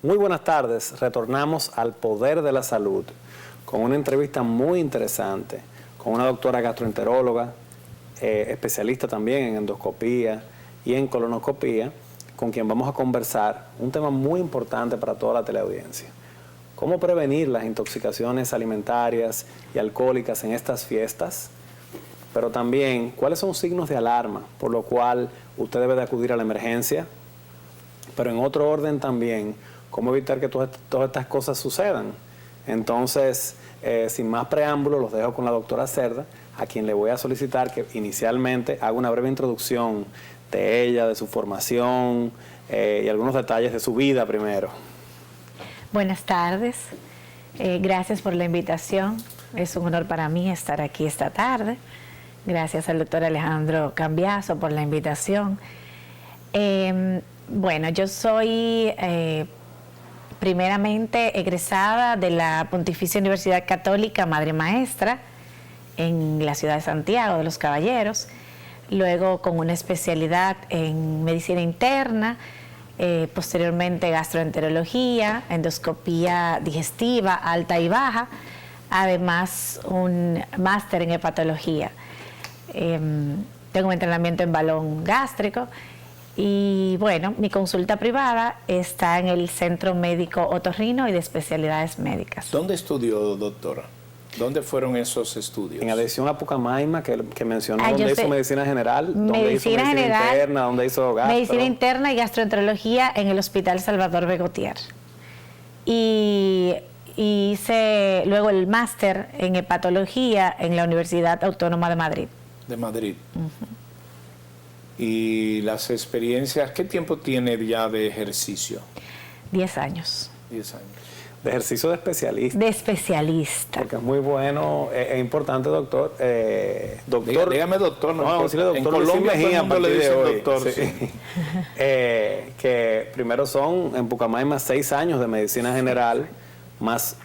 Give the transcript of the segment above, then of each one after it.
Muy buenas tardes, retornamos al Poder de la Salud con una entrevista muy interesante con una doctora gastroenteróloga, especialista también en endoscopía y en colonoscopía, con quien vamos a conversar un tema muy importante para toda la teleaudiencia. ¿Cómo prevenir las intoxicaciones alimentarias y alcohólicas en estas fiestas? Pero también, ¿cuáles son signos de alarma por lo cual usted debe de acudir a la emergencia? Pero en otro orden también, ¿cómo evitar que todas estas cosas sucedan? Entonces, sin más preámbulos, los dejo con la doctora Cerda, a quien le voy a solicitar que inicialmente haga una breve introducción de ella, de su formación y algunos detalles de su vida primero. Buenas tardes, gracias por la invitación. Es un honor para mí estar aquí esta tarde. Gracias al doctor Alejandro Cambiaso por la invitación. Bueno, yo soy primeramente egresada de la Pontificia Universidad Católica Madre Maestra en la ciudad de Santiago de los Caballeros, luego con una especialidad en medicina interna, posteriormente gastroenterología, endoscopía digestiva alta y baja, además un máster en hepatología. Tengo un entrenamiento en balón gástrico y bueno, mi consulta privada está en el Centro Médico Otorrino y de Especialidades Médicas. ¿Dónde estudió, doctora? ¿Dónde fueron esos estudios? En adición a Pucamaima, que mencionó, ¿dónde hizo medicina general? ¿Dónde hizo medicina interna? ¿Dónde hizo gastro? Medicina interna y gastroenterología en el Hospital Salvador Begotier. Y hice luego el máster en hepatología en la Universidad Autónoma de Madrid. De Madrid. ¿Y las experiencias, qué tiempo tiene ya de ejercicio? 10 años. 10 años. De ejercicio de especialista. De especialista. Porque es muy bueno, es importante, doctor. Dígame doctor. No, decirle doctor. En Colombia Mejía, todo el mundo le dice doctor. Sí. Sí. Que primero son en Pucamaima 6 años de medicina general, más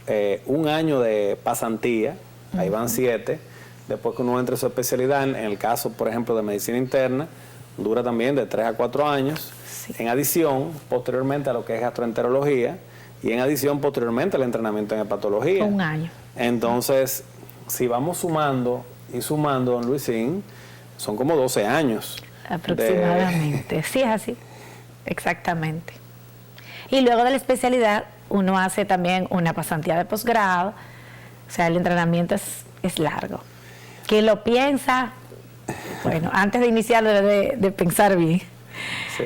1 año de pasantía, ahí van 7. Después que uno entre su especialidad, en el caso, por ejemplo, de medicina interna, dura también de 3 a 4 años. Sí. En adición, posteriormente a lo que es gastroenterología, y en adición, posteriormente, el entrenamiento en hepatología. 1 año. Entonces, si vamos sumando y sumando, don Luisín, son como 12 años. Aproximadamente. Sí, es así. Exactamente. Y luego de la especialidad, uno hace también una pasantía de posgrado. O sea, el entrenamiento es largo. ¿Quién lo piensa? Bueno, antes de iniciarlo debe de pensar bien. Sí.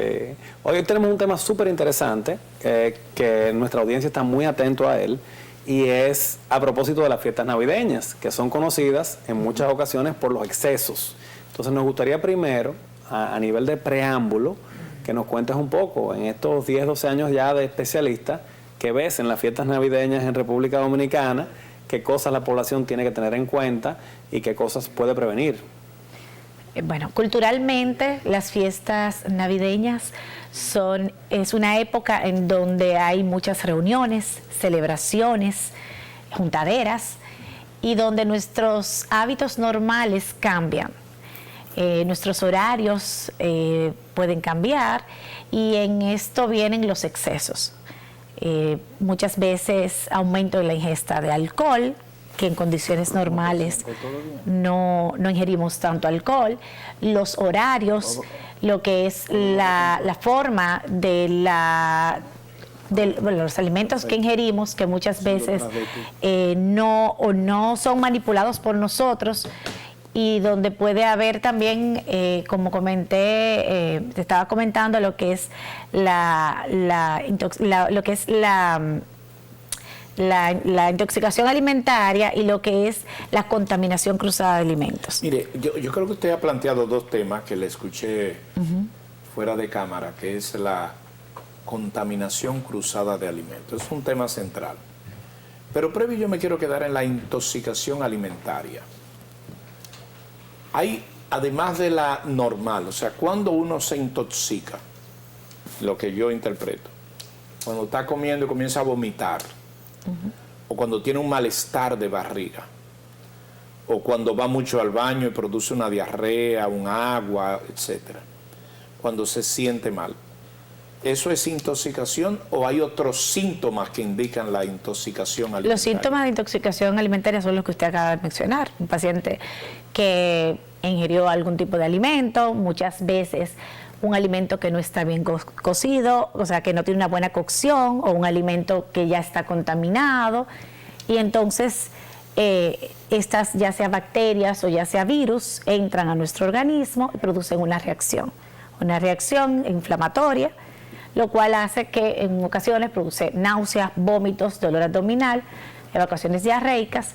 Hoy tenemos un tema súper interesante, que nuestra audiencia está muy atento a él, y es a propósito de las fiestas navideñas, que son conocidas en muchas ocasiones por los excesos. Entonces nos gustaría primero, a nivel de preámbulo, que nos cuentes un poco, en estos 10, 12 años ya de especialista, que ves en las fiestas navideñas en República Dominicana, qué cosas la población tiene que tener en cuenta y qué cosas puede prevenir. Bueno, culturalmente las fiestas navideñas es una época en donde hay muchas reuniones, celebraciones, juntaderas, y donde nuestros hábitos normales cambian. Nuestros horarios pueden cambiar, y en esto vienen los excesos. Muchas veces aumento en la ingesta de alcohol, que en condiciones normales no ingerimos tanto alcohol, los horarios, lo que es la forma de los alimentos que ingerimos, que muchas veces no son manipulados por nosotros, y donde puede haber también, como comenté, te estaba comentando, lo que es la intoxicación alimentaria y lo que es la contaminación cruzada de alimentos. Mire, yo creo que usted ha planteado 2 temas que le escuché fuera de cámara, que es la contaminación cruzada de alimentos. Es un tema central. Pero previo yo me quiero quedar en la intoxicación alimentaria. Hay, además de la normal, o sea, cuando uno se intoxica, lo que yo interpreto, cuando está comiendo y comienza a vomitar, o cuando tiene un malestar de barriga, o cuando va mucho al baño y produce una diarrea, un agua, etcétera, cuando se siente mal. ¿Eso es intoxicación o hay otros síntomas que indican la intoxicación alimentaria? Los síntomas de intoxicación alimentaria son los que usted acaba de mencionar. Un paciente que ingirió algún tipo de alimento, muchas veces un alimento que no está bien cocido, o sea, que no tiene una buena cocción, o un alimento que ya está contaminado, y entonces estas, ya sea bacterias o ya sea virus, entran a nuestro organismo y producen una reacción inflamatoria, lo cual hace que en ocasiones produce náuseas, vómitos, dolor abdominal, evacuaciones diarreicas,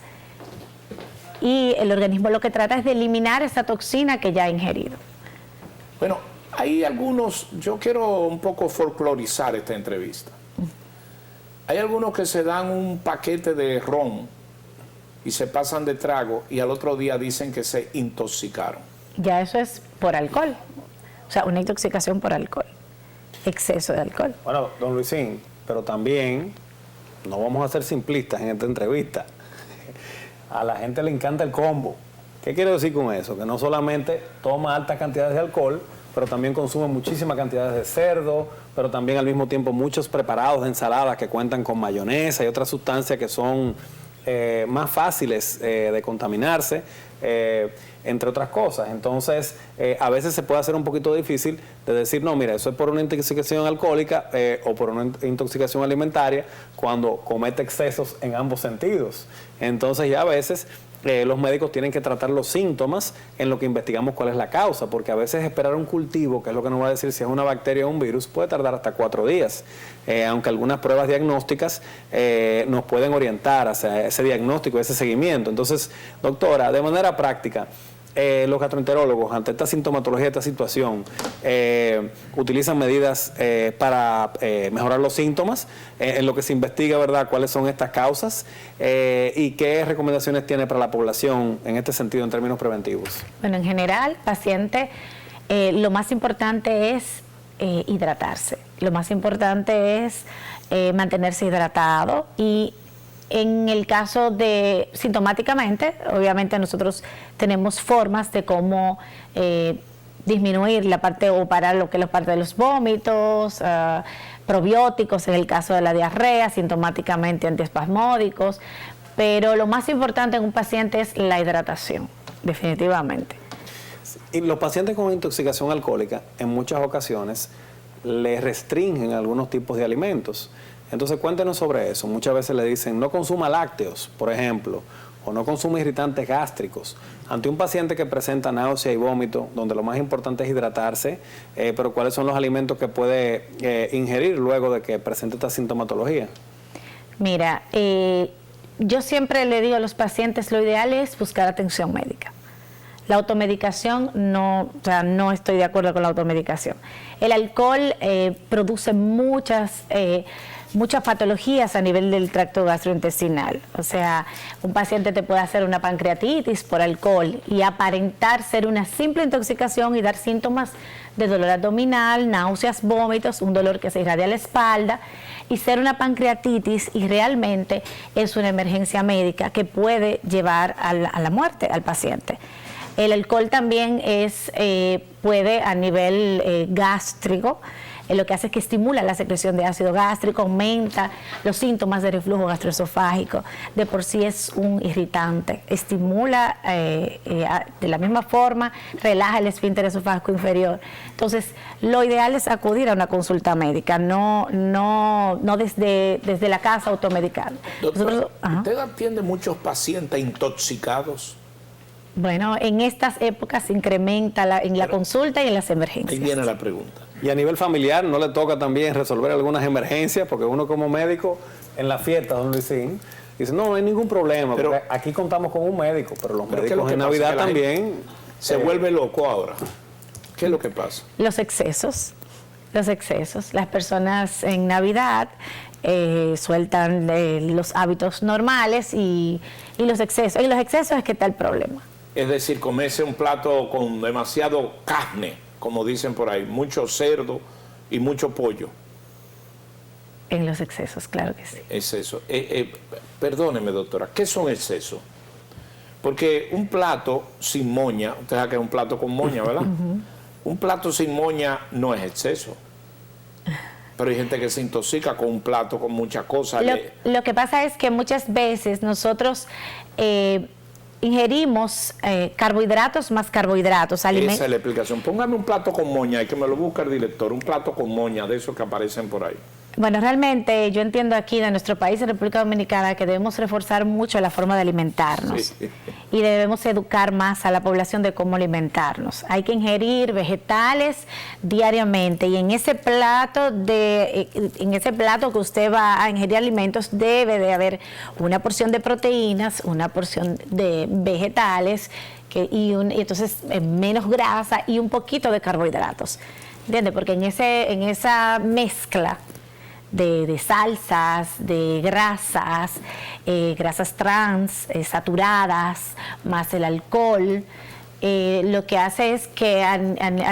y el organismo lo que trata es de eliminar esa toxina que ya ha ingerido. Bueno, hay algunos, yo quiero un poco folclorizar esta entrevista. Hay algunos que se dan un paquete de ron y se pasan de trago y al otro día dicen que se intoxicaron. Ya eso es por alcohol, o sea, una intoxicación por alcohol, exceso de alcohol. Bueno, don Luisín, pero también no vamos a ser simplistas en esta entrevista. A la gente le encanta el combo. ¿Qué quiero decir con eso? Que no solamente toma altas cantidades de alcohol, pero también consume muchísimas cantidades de cerdo, pero también al mismo tiempo muchos preparados de ensaladas que cuentan con mayonesa y otras sustancias que son más fáciles de contaminarse, entre otras cosas. Entonces, a veces se puede hacer un poquito difícil de decir, no, mira, eso es por una intoxicación alcohólica o por una intoxicación alimentaria, cuando comete excesos en ambos sentidos. Entonces, ya a veces los médicos tienen que tratar los síntomas en lo que investigamos cuál es la causa, porque a veces esperar un cultivo, que es lo que nos va a decir si es una bacteria o un virus, puede tardar hasta 4 días, aunque algunas pruebas diagnósticas nos pueden orientar hacia ese diagnóstico, ese seguimiento. Entonces, doctora, de manera práctica, los gastroenterólogos, ante esta sintomatología, esta situación, utilizan medidas para mejorar los síntomas, en lo que se investiga, ¿verdad?, cuáles son estas causas y qué recomendaciones tiene para la población en este sentido, en términos preventivos. Bueno, en general, paciente, lo más importante es hidratarse. Lo más importante es mantenerse hidratado, y en el caso de sintomáticamente, obviamente nosotros tenemos formas de cómo disminuir la parte o parar lo que es la parte de los vómitos, probióticos en el caso de la diarrea, sintomáticamente antiespasmódicos, pero lo más importante en un paciente es la hidratación, definitivamente. Y los pacientes con intoxicación alcohólica, en muchas ocasiones, les restringen algunos tipos de alimentos. Entonces, cuéntenos sobre eso. Muchas veces le dicen, no consuma lácteos, por ejemplo, o no consuma irritantes gástricos. Ante un paciente que presenta náusea y vómito, donde lo más importante es hidratarse, pero ¿cuáles son los alimentos que puede ingerir luego de que presente esta sintomatología? Mira, yo siempre le digo a los pacientes, lo ideal es buscar atención médica. La automedicación, no, o sea, no estoy de acuerdo con la automedicación. El alcohol produce muchas patologías a nivel del tracto gastrointestinal. O sea, un paciente te puede hacer una pancreatitis por alcohol y aparentar ser una simple intoxicación y dar síntomas de dolor abdominal, náuseas, vómitos, un dolor que se irradia a la espalda, y ser una pancreatitis, y realmente es una emergencia médica que puede llevar a la muerte al paciente. El alcohol también puede a nivel gástrico, lo que hace es que estimula la secreción de ácido gástrico, aumenta los síntomas de reflujo gastroesofágico. De por sí es un irritante, estimula de la misma forma, relaja el esfínter esofágico inferior. Entonces, lo ideal es acudir a una consulta médica, no desde la casa automedicar. Doctora, ¿usted atiende muchos pacientes intoxicados? Bueno, en estas épocas se incrementa en la consulta y en las emergencias. Ahí viene la pregunta. Y a nivel familiar, ¿no le toca también resolver algunas emergencias? Porque uno como médico, en la fiesta, don Luisín, dice, no hay ningún problema, pero porque aquí contamos con un médico, pero los médicos en Navidad también... Se vuelve loco ahora. ¿Qué es lo que pasa? Los excesos. Las personas en Navidad sueltan los hábitos normales y los excesos. Y los excesos es que está el problema. Es decir, comerse un plato con demasiado carne, como dicen por ahí, mucho cerdo y mucho pollo. En los excesos, claro que sí. Exceso. Perdóneme, doctora, ¿qué son excesos? Porque un plato sin moña, usted sabe que es un plato con moña, ¿verdad? Un plato sin moña no es exceso. Pero hay gente que se intoxica con un plato, con muchas cosas. Lo que pasa es que muchas veces nosotros ingerimos carbohidratos más carbohidratos. Esa es la explicación. Póngame un plato con moña, y que me lo busque el director, un plato con moña de esos que aparecen por ahí. Bueno, realmente yo entiendo aquí en nuestro país, en República Dominicana, que debemos reforzar mucho la forma de alimentarnos y debemos educar más a la población de cómo alimentarnos. Hay que ingerir vegetales diariamente y en ese plato que usted va a ingerir alimentos debe de haber una porción de proteínas, una porción de vegetales y entonces menos grasa y un poquito de carbohidratos. ¿Entiende? Porque en esa mezcla de salsas, de grasas, grasas trans, saturadas, más el alcohol, lo que hace es que a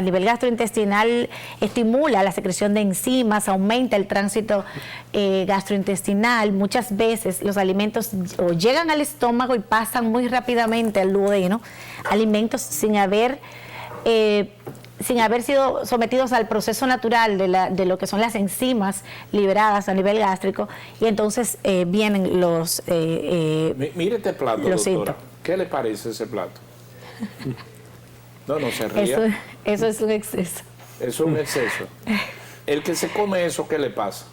nivel gastrointestinal estimula la secreción de enzimas, aumenta el tránsito gastrointestinal. Muchas veces los alimentos o llegan al estómago y pasan muy rápidamente al duodeno, alimentos sin haber sido sometidos al proceso natural de lo que son las enzimas liberadas a nivel gástrico, y entonces vienen los mire este plato, doctora. Síntomas. ¿Qué le parece ese plato? No se ría. Eso es un exceso. Es un exceso. El que se come eso, ¿qué le pasa?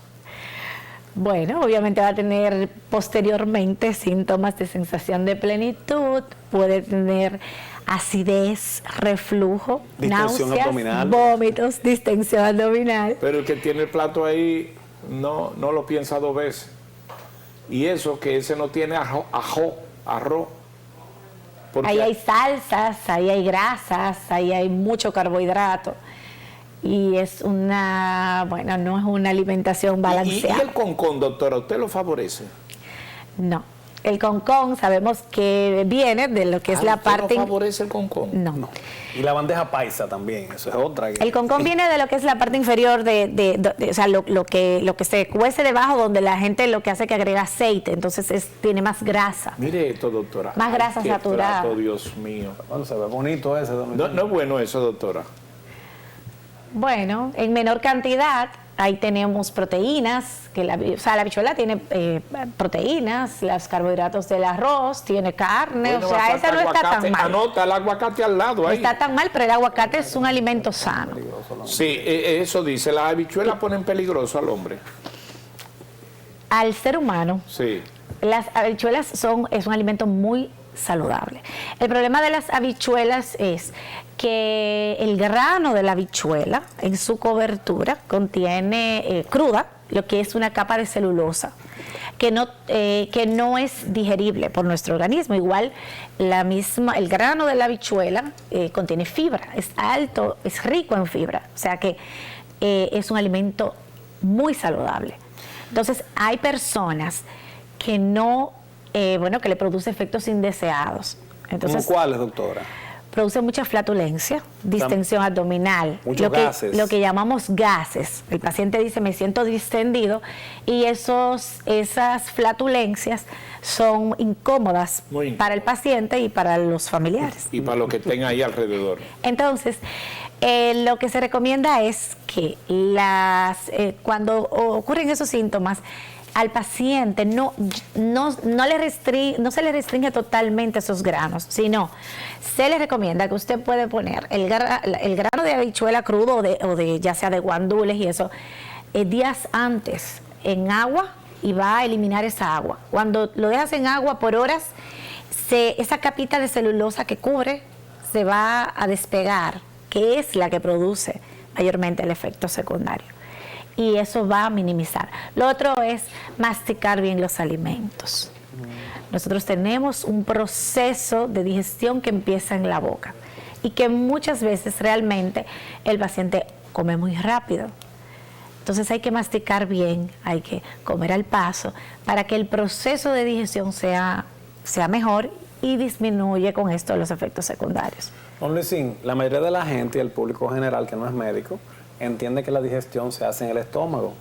Bueno, obviamente va a tener posteriormente síntomas de sensación de plenitud, puede tener acidez, reflujo, distensión náuseas, abdominal, vómitos, distensión abdominal. Pero el que tiene el plato ahí no lo piensa dos veces. Y eso que ese no tiene arroz. Ahí hay salsas, ahí hay grasas, ahí hay mucho carbohidrato. Y es no es una alimentación balanceada. ¿Y el concón, doctora, usted lo favorece? No. El concón sabemos que viene de lo que es la parte... ¿No favorece el concón? No. Y la bandeja paisa también, eso es otra. El concón viene de lo que es la parte inferior o sea, lo que se cuece debajo, donde la gente lo que hace es que agrega aceite, entonces tiene más grasa. Mire esto, doctora. Más grasa saturada. Plato, Dios mío. Bueno, se ve bonito ese. No es bueno eso, doctora. Bueno, en menor cantidad, ahí tenemos proteínas, la habichuela tiene proteínas, los carbohidratos del arroz, tiene carne, Bueno, o sea, esa no está tan mal. Anota el aguacate al lado ahí. No está tan mal, pero el aguacate es un alimento sano. Sí, eso dice, las habichuelas ponen peligroso al hombre. Al ser humano, sí. Las habichuelas es un alimento muy saludable. El problema de las habichuelas es que el grano de la habichuela en su cobertura contiene cruda, lo que es una capa de celulosa que no es digerible por nuestro organismo. Igual el grano de la habichuela contiene fibra, es alto, es rico en fibra, o sea que es un alimento muy saludable. Entonces hay personas que que le produce efectos indeseados. Entonces, ¿cómo cuáles, doctora? Produce mucha flatulencia, distensión abdominal, gases. Lo que llamamos gases. El paciente dice, me siento distendido, y esas flatulencias son incómodas para el paciente y para los familiares. Y para los que estén ahí alrededor. Entonces, lo que se recomienda es que cuando ocurren esos síntomas, al paciente no se le restringe totalmente esos granos, sino se le recomienda que usted puede poner el grano de habichuela crudo o de ya sea de guandules y eso, días antes en agua, y va a eliminar esa agua. Cuando lo dejas en agua por horas, esa capita de celulosa que cubre se va a despegar, que es la que produce mayormente el efecto secundario. Y eso va a minimizar. Lo otro es masticar bien los alimentos. Nosotros tenemos un proceso de digestión que empieza en la boca y que muchas veces realmente el paciente come muy rápido. Entonces hay que masticar bien, hay que comer al paso para que el proceso de digestión sea mejor y disminuye con esto los efectos secundarios. Don Luisín, la mayoría de la gente y el público general que no es médico entiende que la digestión se hace en el estómago.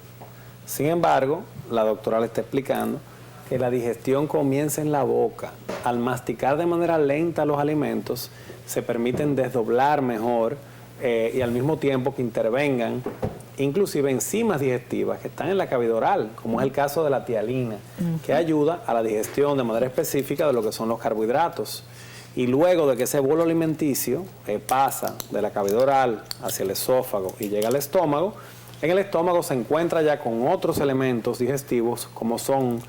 Sin embargo, la doctora le está explicando que la digestión comienza en la boca. Al masticar de manera lenta los alimentos, se permiten desdoblar mejor y al mismo tiempo que intervengan inclusive enzimas digestivas que están en la cavidad oral, como es el caso de la tialina, que ayuda a la digestión de manera específica de lo que son los carbohidratos. Y luego de que ese bolo alimenticio pasa de la cavidad oral hacia el esófago y llega al estómago, en el estómago se encuentra ya con otros elementos digestivos como son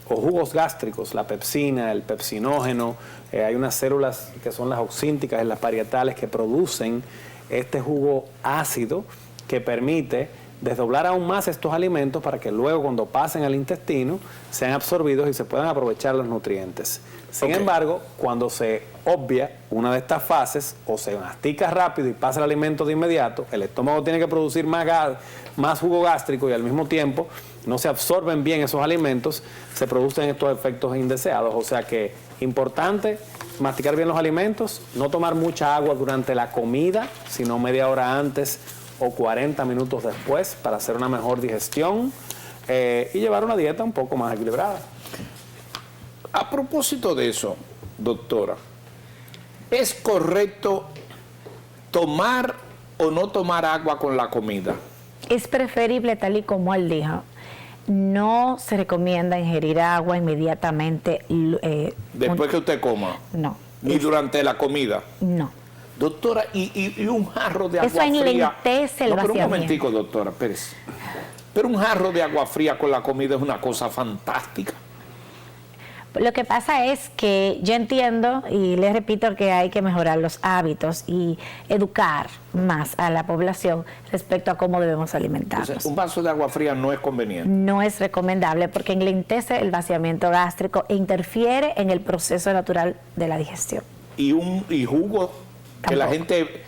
o jugos gástricos, la pepsina, el pepsinógeno, hay unas células que son las oxínticas y las parietales que producen este jugo ácido que permite desdoblar aún más estos alimentos para que luego cuando pasen al intestino sean absorbidos y se puedan aprovechar los nutrientes. Sin embargo, cuando se obvia una de estas fases o se mastica rápido y pasa el alimento de inmediato, el estómago tiene que producir más jugo gástrico y al mismo tiempo no se absorben bien esos alimentos, se producen estos efectos indeseados. O sea que importante masticar bien los alimentos, no tomar mucha agua durante la comida, sino media hora antes o 40 minutos después para hacer una mejor digestión y llevar una dieta un poco más equilibrada. A propósito de eso, doctora, ¿es correcto tomar o no tomar agua con la comida? Es preferible, tal y como él dijo, no se recomienda ingerir agua inmediatamente. Después que usted coma. No. Ni durante la comida. No. Doctora, y un jarro de agua Eso fría. enlentece el No, pero un vaciamiento. momentico, doctora, espérese. Pero un jarro de agua fría con la comida es una cosa fantástica. Lo que pasa es que yo entiendo y les repito que hay que mejorar los hábitos y educar más a la población respecto a cómo debemos alimentarnos. Entonces, un vaso de agua fría no es conveniente. No es recomendable porque enlentece el vaciamiento gástrico e interfiere en el proceso natural de la digestión. Y jugo que la gente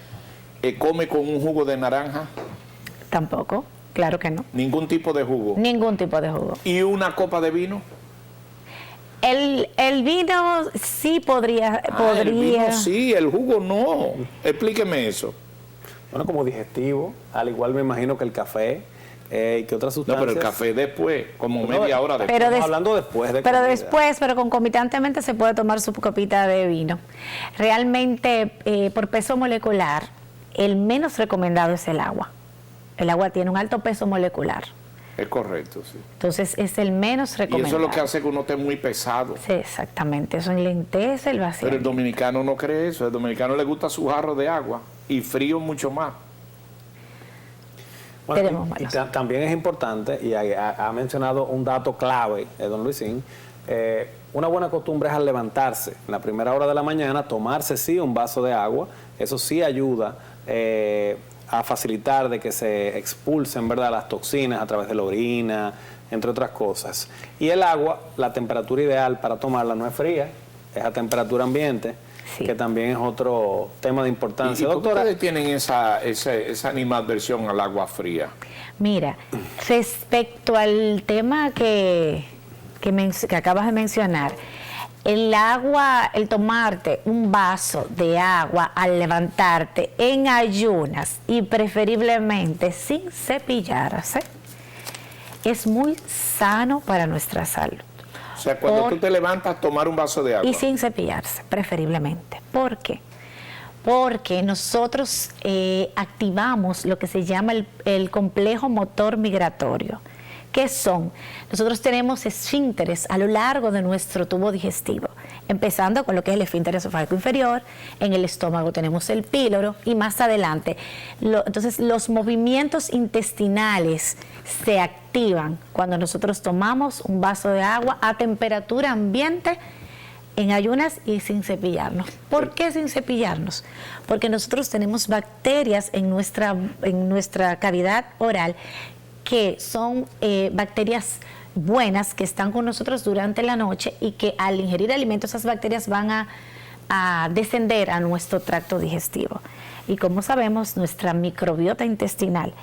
come con un jugo de naranja. Tampoco, claro que no. Ningún tipo de jugo. Ningún tipo de jugo. ¿Y una copa de vino? El vino sí podría. El vino sí, el jugo no. Explíqueme eso. Bueno, como digestivo, al igual me imagino que el café y que otras No, sustancias. pero el café después, como media hora después. Pero Estamos hablando después de Pero comida. después, pero concomitantemente se puede tomar su copita de vino. Realmente, por peso molecular, el menos recomendado es el agua. El agua tiene un alto peso molecular. Es correcto, sí. Entonces, es el menos Y recomendado. eso es lo que hace que uno esté muy pesado. Sí, exactamente. Eso enlentece el vacío. Pero el dominicano no cree eso. El dominicano le gusta su jarro de agua y frío mucho más. Bueno, también es importante, y ha mencionado un dato clave, don Luisín, una buena costumbre es al levantarse en la primera hora de la mañana, tomarse sí un vaso de agua, eso sí ayuda a facilitar de que se expulsen, ¿verdad?, las toxinas a través de la orina, entre otras cosas. Y el agua, la temperatura ideal para tomarla no es fría, es a temperatura ambiente, sí, que también es otro tema de importancia. ¿Y por qué doctora, ustedes tienen esa animadversión al agua fría? Mira, respecto al tema que acabas de mencionar, el agua, el tomarte un vaso de agua al levantarte en ayunas y preferiblemente sin cepillarse, es muy sano para nuestra salud. O sea, cuando tú te levantas, tomar un vaso de agua. Y sin cepillarse, preferiblemente. ¿Por qué? Porque nosotros activamos lo que se llama el complejo motor migratorio. ¿Qué son? Nosotros tenemos esfínteres a lo largo de nuestro tubo digestivo, empezando con lo que es el esfínter esofágico inferior, en el estómago tenemos el píloro y más adelante. Entonces, los movimientos intestinales se activan cuando nosotros tomamos un vaso de agua a temperatura ambiente, en ayunas y sin cepillarnos. ¿Por qué sin cepillarnos? Porque nosotros tenemos bacterias en nuestra cavidad oral que son bacterias buenas que están con nosotros durante la noche y que al ingerir alimentos esas bacterias van a descender a nuestro tracto digestivo. Y como sabemos, nuestra microbiota intestinal,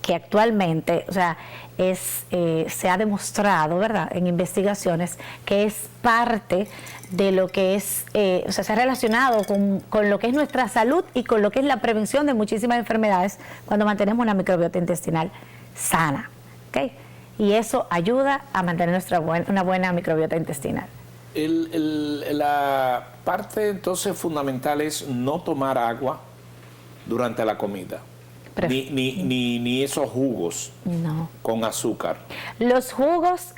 que actualmente, o sea, se ha demostrado, ¿verdad?, en investigaciones, que es parte de lo que es, o sea, se ha relacionado con lo que es nuestra salud y con lo que es la prevención de muchísimas enfermedades cuando mantenemos una microbiota intestinal sana, ¿ok? Y eso ayuda a mantener una buena microbiota intestinal. La parte entonces fundamental es no tomar agua durante la comida. Ni esos jugos No. con azúcar. Los jugos,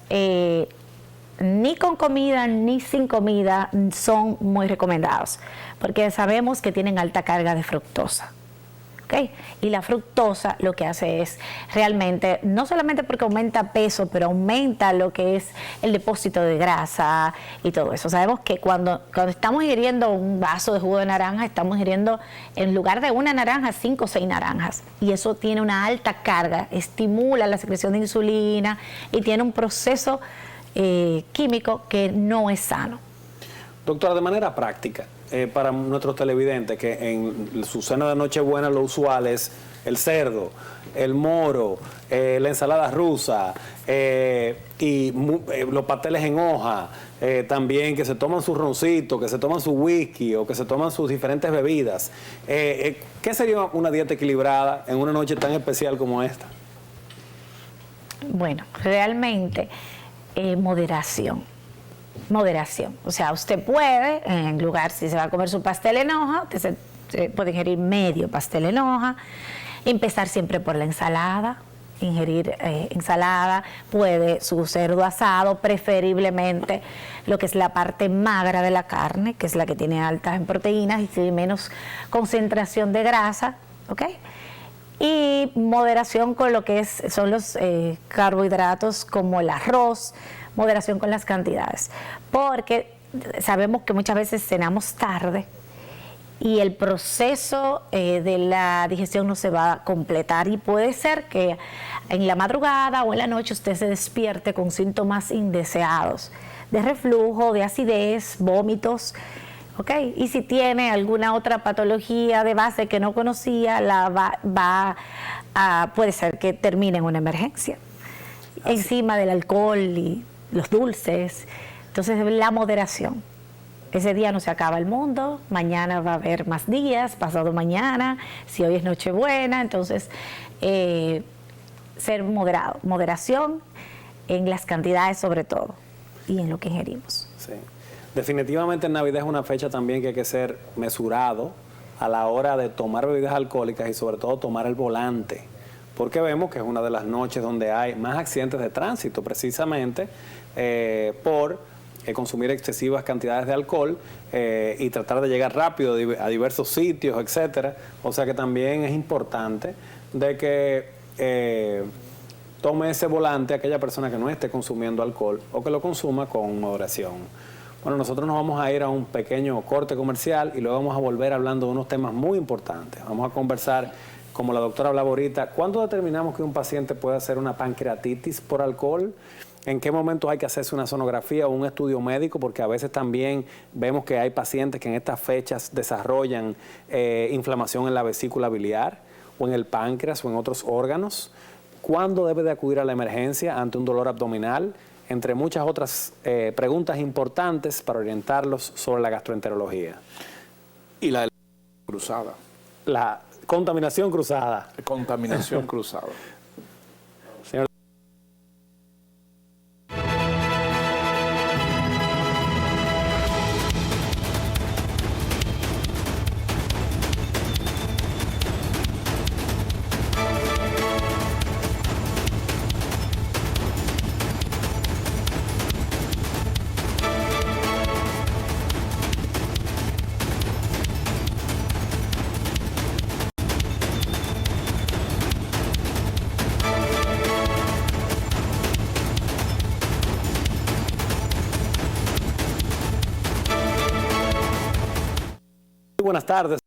ni con comida ni sin comida, son muy recomendados, porque sabemos que tienen alta carga de fructosa. ¿Okay? Y la fructosa lo que hace es realmente, no solamente porque aumenta peso, pero aumenta lo que es el depósito de grasa y todo eso. Sabemos que cuando estamos ingiriendo un vaso de jugo de naranja, estamos ingiriendo en lugar de una naranja, 5 o 6 naranjas. Y eso tiene una alta carga, estimula la secreción de insulina y tiene un proceso químico que no es sano. Doctora, de manera práctica, para nuestros televidentes, que en su cena de Nochebuena lo usual es el cerdo, el moro, la ensalada rusa y los pasteles en hoja, también que se toman su roncito, que se toman su whisky o que se toman sus diferentes bebidas. ¿Qué sería una dieta equilibrada en una noche tan especial como esta? Bueno, realmente moderación. Moderación. O sea, usted puede, en lugar, si se va a comer su pastel en hoja, usted puede ingerir medio pastel en hoja, empezar siempre por la ensalada, ingerir ensalada, puede su cerdo asado, preferiblemente lo que es la parte magra de la carne, que es la que tiene altas en proteínas y tiene menos concentración de grasa, ¿ok? Y moderación con lo que son los carbohidratos como el arroz, moderación con las cantidades, porque sabemos que muchas veces cenamos tarde y el proceso de la digestión no se va a completar y puede ser que en la madrugada o en la noche usted se despierte con síntomas indeseados de reflujo, de acidez, vómitos, ¿ok? Y si tiene alguna otra patología de base que no conocía, puede ser que termine en una emergencia. Encima del alcohol y los dulces. Entonces, la moderación. Ese día no se acaba el mundo, mañana va a haber más días, pasado mañana, si hoy es Nochebuena, entonces ser moderado, moderación en las cantidades sobre todo y en lo que ingerimos. Sí. Definitivamente Navidad es una fecha también que hay que ser mesurado a la hora de tomar bebidas alcohólicas y sobre todo tomar el volante, porque vemos que es una de las noches donde hay más accidentes de tránsito precisamente por consumir excesivas cantidades de alcohol y tratar de llegar rápido a diversos sitios, etcétera. O sea que también es importante de que tome ese volante aquella persona que no esté consumiendo alcohol o que lo consuma con moderación. Bueno, nosotros nos vamos a ir a un pequeño corte comercial y luego vamos a volver hablando de unos temas muy importantes. Vamos a conversar, como la doctora hablaba ahorita, ¿cuándo determinamos que un paciente puede hacer una pancreatitis por alcohol? ¿En qué momentos hay que hacerse una sonografía o un estudio médico? Porque a veces también vemos que hay pacientes que en estas fechas desarrollan inflamación en la vesícula biliar o en el páncreas o en otros órganos. ¿Cuándo debe de acudir a la emergencia ante un dolor abdominal? Entre muchas otras preguntas importantes para orientarlos sobre la gastroenterología. Y la cruzada. La contaminación cruzada. Contaminación cruzada. Señor. Buenas tardes.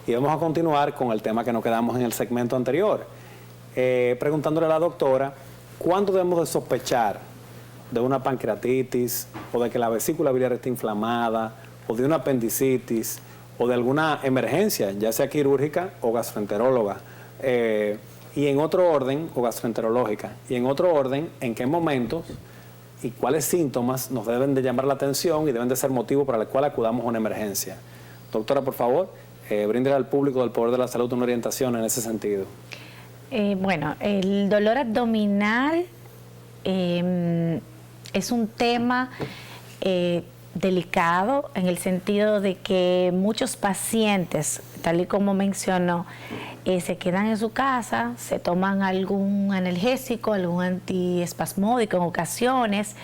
Y vamos a continuar con el tema que nos quedamos en el segmento anterior. Preguntándole a la doctora, ¿cuándo debemos de sospechar de una pancreatitis o de que la vesícula biliar esté inflamada o de una apendicitis o de alguna emergencia, ya sea quirúrgica o gastroenteróloga? Y en otro orden, o gastroenterológica, y en otro orden, ¿en qué momentos y cuáles síntomas nos deben de llamar la atención y deben de ser motivo para el cual acudamos a una emergencia? Doctora, por favor, bríndele al público del Poder de la Salud una orientación en ese sentido. Bueno, el dolor abdominal es un tema delicado en el sentido de que muchos pacientes tal y como mencionó, se quedan en su casa, se toman algún analgésico, algún antiespasmódico en ocasiones,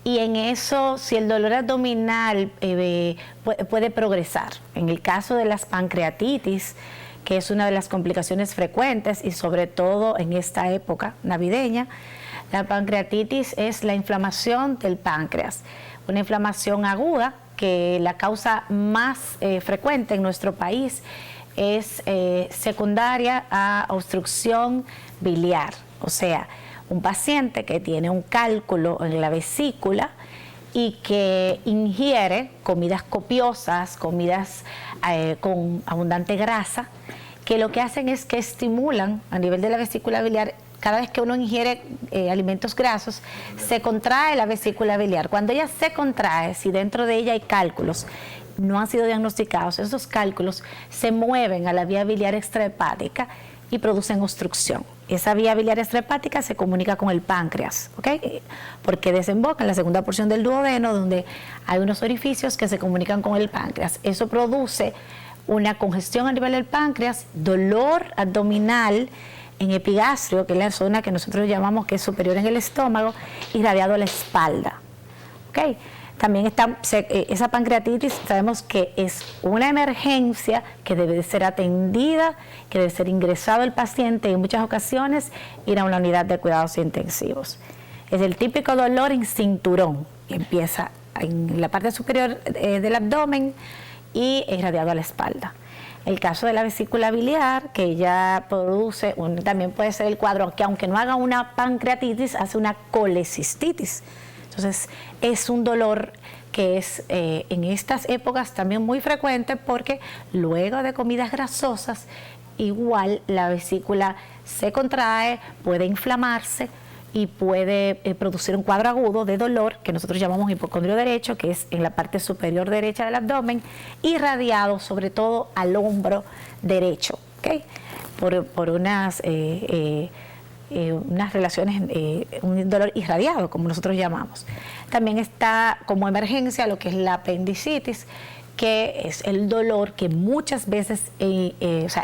y en eso, si el dolor abdominal puede progresar. En el caso de las pancreatitis, que es una de las complicaciones frecuentes, y sobre todo en esta época navideña, la pancreatitis es la inflamación del páncreas, una inflamación aguda que la causa más frecuente en nuestro país es secundaria a obstrucción biliar, o sea, un paciente que tiene un cálculo en la vesícula y que ingiere comidas copiosas, comidas con abundante grasa, que lo que hacen es que estimulan a nivel de la vesícula biliar. Cada vez que uno ingiere alimentos grasos, se contrae la vesícula biliar. Cuando ella se contrae, si dentro de ella hay cálculos, no han sido diagnosticados, esos cálculos se mueven a la vía biliar extrahepática y producen obstrucción. Esa vía biliar extrahepática se comunica con el páncreas, ¿ok? Porque desemboca en la segunda porción del duodeno, donde hay unos orificios que se comunican con el páncreas. Eso produce una congestión a nivel del páncreas, dolor abdominal en epigastrio, que es la zona que nosotros llamamos que es superior en el estómago, irradiado a la espalda. ¿Okay? También está esa pancreatitis, sabemos que es una emergencia que debe de ser atendida, que debe ser ingresado el paciente y en muchas ocasiones ir a una unidad de cuidados intensivos. Es el típico dolor en cinturón, que empieza en la parte superior del abdomen y irradiado a la espalda. El caso de la vesícula biliar, que ya produce, también puede ser el cuadro, que aunque no haga una pancreatitis, hace una colecistitis. Entonces, es un dolor que es en estas épocas también muy frecuente porque luego de comidas grasosas, igual la vesícula se contrae, puede inflamarse y puede producir un cuadro agudo de dolor que nosotros llamamos hipocondrio derecho, que es en la parte superior derecha del abdomen, irradiado sobre todo al hombro derecho, ¿okay? por unas relaciones, un dolor irradiado, como nosotros llamamos. También está como emergencia lo que es la apendicitis, que es el dolor que muchas veces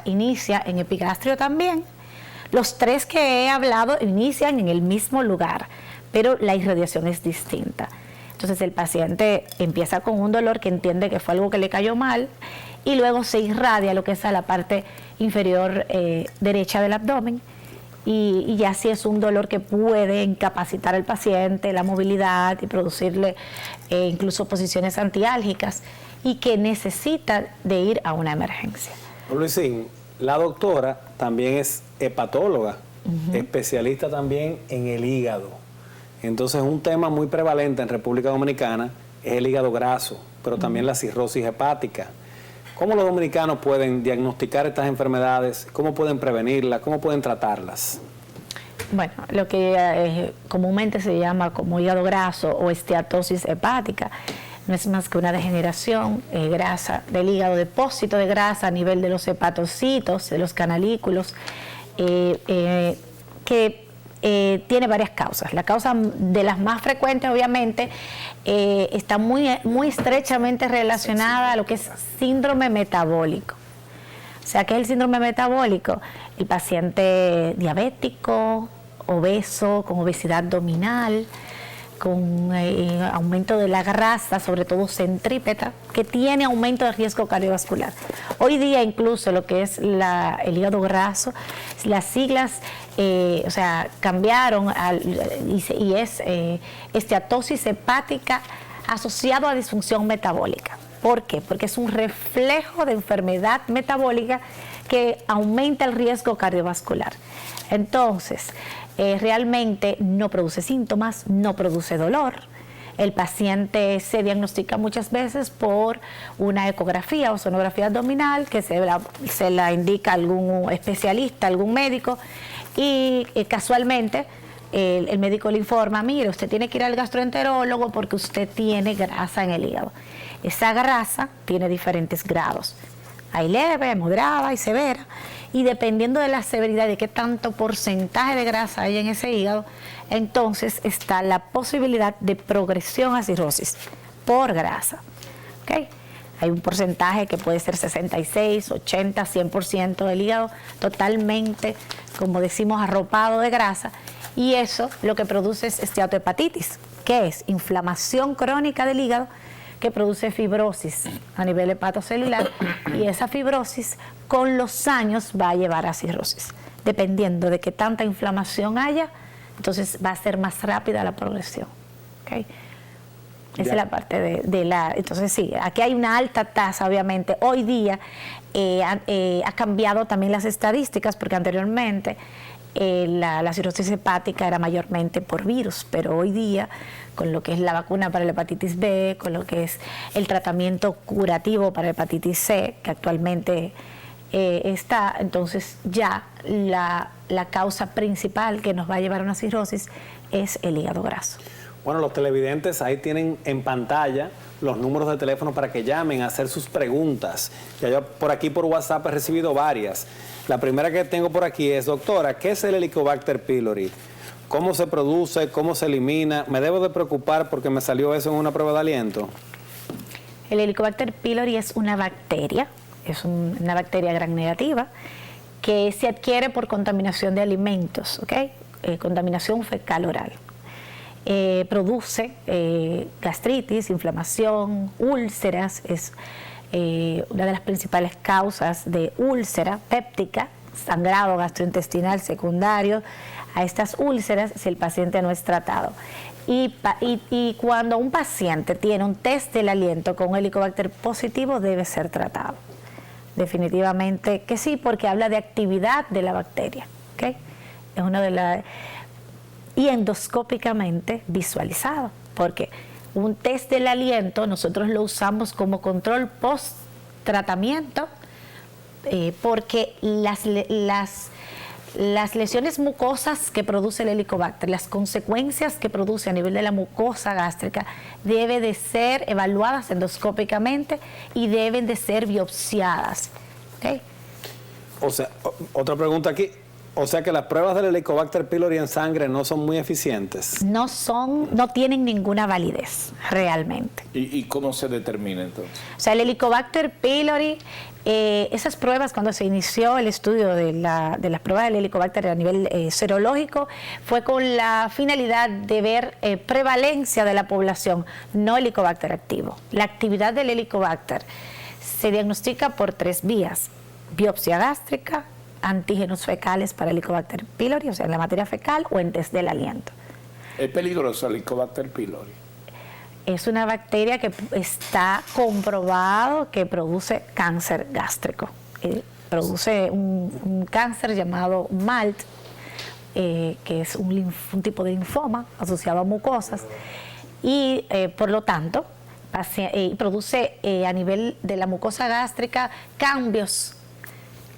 inicia en epigastrio también. Los tres que he hablado inician en el mismo lugar, pero la irradiación es distinta. Entonces el paciente empieza con un dolor que entiende que fue algo que le cayó mal y luego se irradia lo que es a la parte inferior derecha del abdomen y ya sí es un dolor que puede incapacitar al paciente, la movilidad y producirle incluso posiciones antiálgicas y que necesita de ir a una emergencia. Luisín, la doctora también es hepatóloga, especialista también en el hígado. Entonces, un tema muy prevalente en República Dominicana es el hígado graso, pero también la cirrosis hepática. ¿Cómo los dominicanos pueden diagnosticar estas enfermedades? ¿Cómo pueden prevenirlas? ¿Cómo pueden tratarlas? Bueno, lo que comúnmente se llama como hígado graso o esteatosis hepática no es más que una degeneración grasa del hígado, depósito de grasa a nivel de los hepatocitos, de los canalículos, que tiene varias causas. La causa de las más frecuentes, obviamente, está muy estrechamente relacionada a lo que es síndrome metabólico. O sea, ¿qué es el síndrome metabólico? El paciente diabético, obeso, con obesidad abdominal, con aumento de la grasa, sobre todo centrípeta, que tiene aumento de riesgo cardiovascular. Hoy día incluso lo que es el hígado graso, las siglas cambiaron y es esteatosis hepática asociado a disfunción metabólica. ¿Por qué? Porque es un reflejo de enfermedad metabólica que aumenta el riesgo cardiovascular. Entonces, realmente no produce síntomas, no produce dolor. El paciente se diagnostica muchas veces por una ecografía o sonografía abdominal que se la indica algún especialista, algún médico, y casualmente el médico le informa: mire, usted tiene que ir al gastroenterólogo porque usted tiene grasa en el hígado. Esa grasa tiene diferentes grados. Hay leve, moderada y severa. Y dependiendo de la severidad, de qué tanto porcentaje de grasa hay en ese hígado, entonces está la posibilidad de progresión a cirrosis por grasa. ¿Okay? Hay un porcentaje que puede ser 66, 80, 100% del hígado totalmente, como decimos, arropado de grasa, y eso lo que produce es esteatohepatitis, que es inflamación crónica del hígado que produce fibrosis a nivel hepatocelular, y esa fibrosis con los años va a llevar a cirrosis. Dependiendo de qué tanta inflamación haya, entonces va a ser más rápida la progresión. ¿Okay? Esa es la parte de la... Entonces sí, aquí hay una alta tasa, obviamente. Hoy día ha cambiado también las estadísticas, porque anteriormente la cirrosis hepática era mayormente por virus, pero hoy día, con lo que es la vacuna para la hepatitis B, con lo que es el tratamiento curativo para la hepatitis C, que actualmente está, entonces ya la causa principal que nos va a llevar a una cirrosis es el hígado graso. Bueno, los televidentes ahí tienen en pantalla los números de teléfono para que llamen a hacer sus preguntas. Ya yo por aquí por WhatsApp he recibido varias. La primera que tengo por aquí es: doctora, ¿qué es el Helicobacter pylori? ¿Cómo se produce? ¿Cómo se elimina? ¿Me debo de preocupar porque me salió eso en una prueba de aliento? El Helicobacter pylori es una bacteria, una bacteria gram negativa que se adquiere por contaminación de alimentos, ¿ok? Contaminación fecal oral. Produce gastritis, inflamación, úlceras, es una de las principales causas de úlcera péptica, sangrado gastrointestinal secundario a estas úlceras si el paciente no es tratado. Y cuando un paciente tiene un test del aliento con un Helicobacter positivo, debe ser tratado. Definitivamente que sí, porque habla de actividad de la bacteria, ¿okay? Es una de las... Y endoscópicamente visualizado, porque un test del aliento nosotros lo usamos como control post-tratamiento, porque las lesiones mucosas que produce el Helicobacter, las consecuencias que produce a nivel de la mucosa gástrica, deben de ser evaluadas endoscópicamente y deben de ser biopsiadas. ¿Okay? O sea, otra pregunta aquí. O sea que las pruebas del Helicobacter pylori en sangre no son muy eficientes. No tienen ninguna validez realmente. ¿Y cómo se determina entonces? O sea, el Helicobacter pylori, esas pruebas, cuando se inició el estudio de las pruebas del Helicobacter a nivel serológico, fue con la finalidad de ver prevalencia de la población, no Helicobacter activo. La actividad del Helicobacter se diagnostica por 3 vías: biopsia gástrica, antígenos fecales para el Helicobacter pylori, o sea, en la materia fecal o en test del aliento. ¿Es peligroso el Helicobacter pylori? Es una bacteria que está comprobado que produce cáncer gástrico. Produce un cáncer llamado MALT, que es un tipo de linfoma asociado a mucosas, y por lo tanto produce a nivel de la mucosa gástrica cambios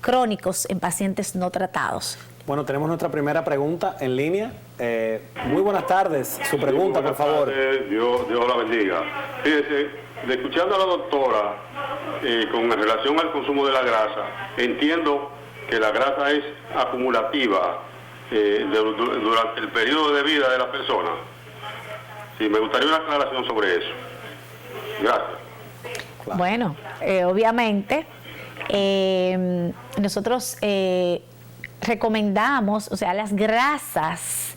crónicos en pacientes no tratados. Bueno, tenemos nuestra primera pregunta en línea. Muy buenas tardes. Su pregunta, por favor. Dios la bendiga. Fíjese, escuchando a la doctora con relación al consumo de la grasa, entiendo que la grasa es acumulativa durante el periodo de vida de la persona. Sí, me gustaría una aclaración sobre eso. Gracias. Claro. Bueno, obviamente... nosotros recomendamos, o sea, las grasas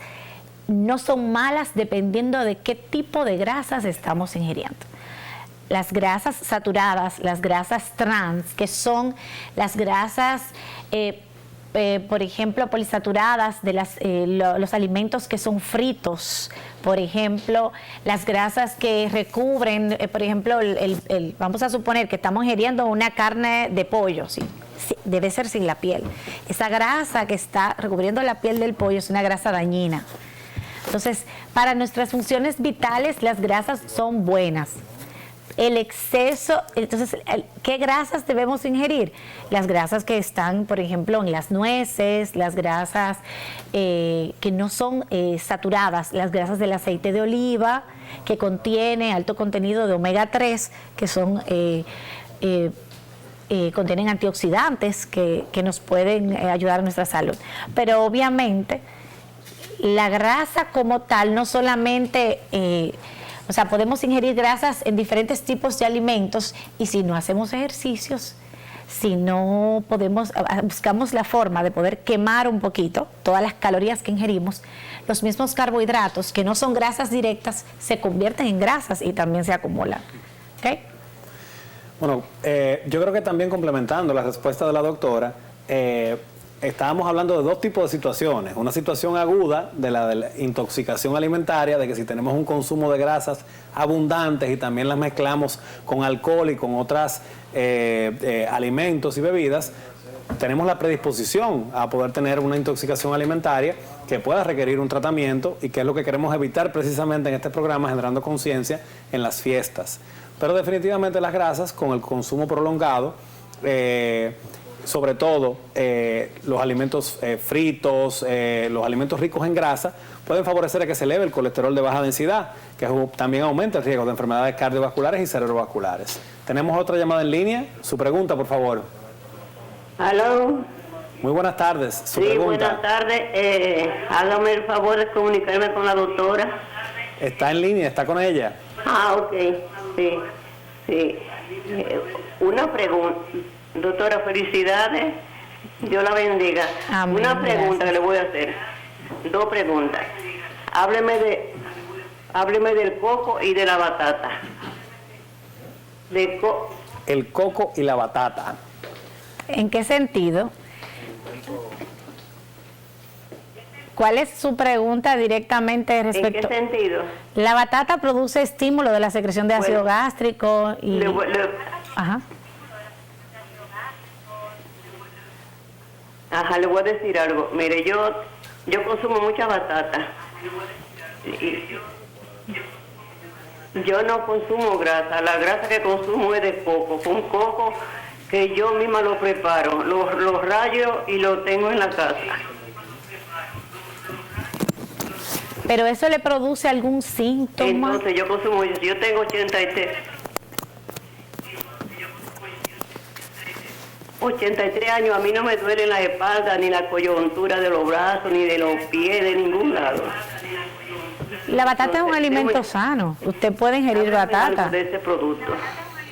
no son malas dependiendo de qué tipo de grasas estamos ingiriendo. Las grasas saturadas, las grasas trans, que son las grasas, por ejemplo, polisaturadas de los alimentos que son fritos, por ejemplo, las grasas que recubren, por ejemplo, vamos a suponer que estamos ingiriendo una carne de pollo, ¿sí? Debe ser sin la piel. Esa grasa que está recubriendo la piel del pollo es una grasa dañina. Entonces, para nuestras funciones vitales, las grasas son buenas. El exceso, entonces, ¿qué grasas debemos ingerir? Las grasas que están, por ejemplo, en las nueces, las grasas que no son saturadas, las grasas del aceite de oliva, que contiene alto contenido de omega 3, que son contienen antioxidantes que nos pueden ayudar a nuestra salud. Pero obviamente, la grasa como tal no solamente O sea, podemos ingerir grasas en diferentes tipos de alimentos y si no hacemos ejercicios, si no buscamos la forma de poder quemar un poquito todas las calorías que ingerimos, los mismos carbohidratos que no son grasas directas se convierten en grasas y también se acumulan. ¿Okay? Bueno, yo creo que también complementando la respuesta de la doctora, estábamos hablando de dos tipos de situaciones. Una situación aguda de la intoxicación alimentaria, de que si tenemos un consumo de grasas abundantes y también las mezclamos con alcohol y con otros alimentos y bebidas, tenemos la predisposición a poder tener una intoxicación alimentaria que pueda requerir un tratamiento y que es lo que queremos evitar precisamente en este programa, generando conciencia en las fiestas. Pero definitivamente las grasas, con el consumo prolongado, sobre todo los alimentos fritos, los alimentos ricos en grasa, pueden favorecer a que se eleve el colesterol de baja densidad, que también aumenta el riesgo de enfermedades cardiovasculares y cerebrovasculares. Tenemos otra llamada en línea. Su pregunta, por favor. ¿Aló? Muy buenas tardes. Su sí, pregunta. Buenas tardes. Hágame el favor de comunicarme con la doctora. Está en línea, está con ella. Ok. Sí. Una pregunta. Doctora, felicidades. Dios la bendiga. Amén, Una pregunta gracias. que le voy a hacer. Dos preguntas. Hábleme del coco y de la batata. El coco y la batata. ¿En qué sentido? ¿Cuál es su pregunta directamente respecto? ¿En qué sentido? La batata produce estímulo de la secreción de ácido gástrico y... Ajá. Le voy a decir algo. Mire, yo consumo mucha batata. Yo no consumo grasa. La grasa que consumo es de coco. Con coco que yo misma lo preparo. Los rayo y lo tengo en la casa. ¿Pero eso le produce algún síntoma? Entonces yo consumo, yo tengo 83 años, a mí no me duele la espalda, ni la coyuntura de los brazos, ni de los pies, de ningún lado. La batata es un alimento sano. Usted puede ingerir batata. De ese producto.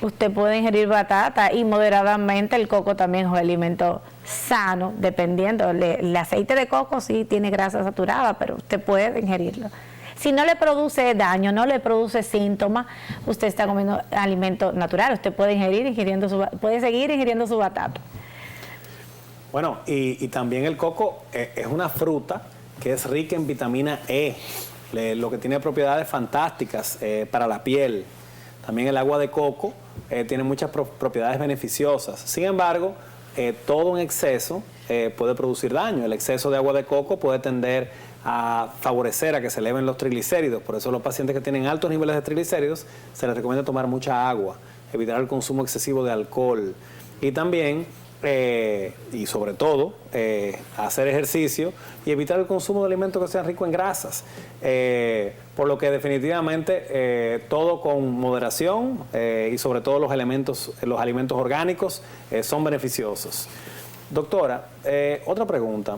Usted puede ingerir batata y moderadamente el coco también es un alimento sano, dependiendo. El aceite de coco sí tiene grasa saturada, pero usted puede ingerirlo. Si no le produce daño, no le produce síntomas, usted está comiendo alimento natural. Usted puede puede seguir ingiriendo su batata. Bueno, y también el coco es una fruta que es rica en vitamina E, lo que tiene propiedades fantásticas para la piel. También el agua de coco tiene muchas propiedades beneficiosas. Sin embargo, todo en exceso puede producir daño. El exceso de agua de coco puede tender a favorecer a que se eleven los triglicéridos. Por eso los pacientes que tienen altos niveles de triglicéridos se les recomienda tomar mucha agua, evitar el consumo excesivo de alcohol y también y sobre todo hacer ejercicio y evitar el consumo de alimentos que sean ricos en grasas, por lo que definitivamente todo con moderación y sobre todo los alimentos orgánicos son beneficiosos. Doctora, otra pregunta.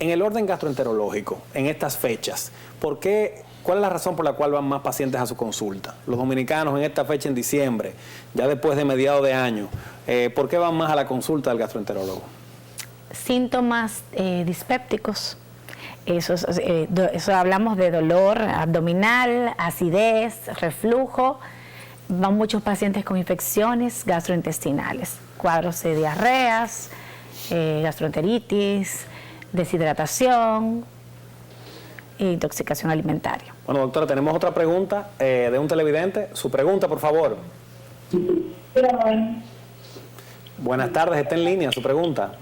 En el orden gastroenterológico, en estas fechas, ¿cuál es la razón por la cual van más pacientes a su consulta? Los dominicanos en esta fecha en diciembre, ya después de mediados de año, ¿por qué van más a la consulta del gastroenterólogo? Síntomas dispépticos. Eso hablamos de dolor abdominal, acidez, reflujo. Van muchos pacientes con infecciones gastrointestinales, cuadros de diarreas, gastroenteritis, deshidratación e intoxicación alimentaria. Bueno, doctora, tenemos otra pregunta de un televidente. Su pregunta, por favor. Buenas tardes, está en línea, su pregunta.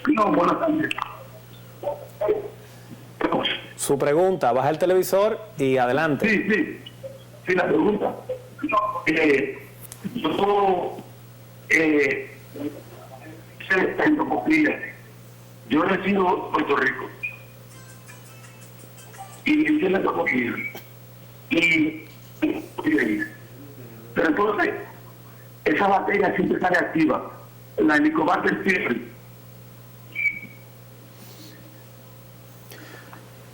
No, buenas tardes. Su pregunta, baja el televisor y adelante. Sí, la pregunta. Yo resido en Puerto Rico y estoy en la endoscopía pero entonces esa bacteria siempre sale activa, la Helicobacter pylori.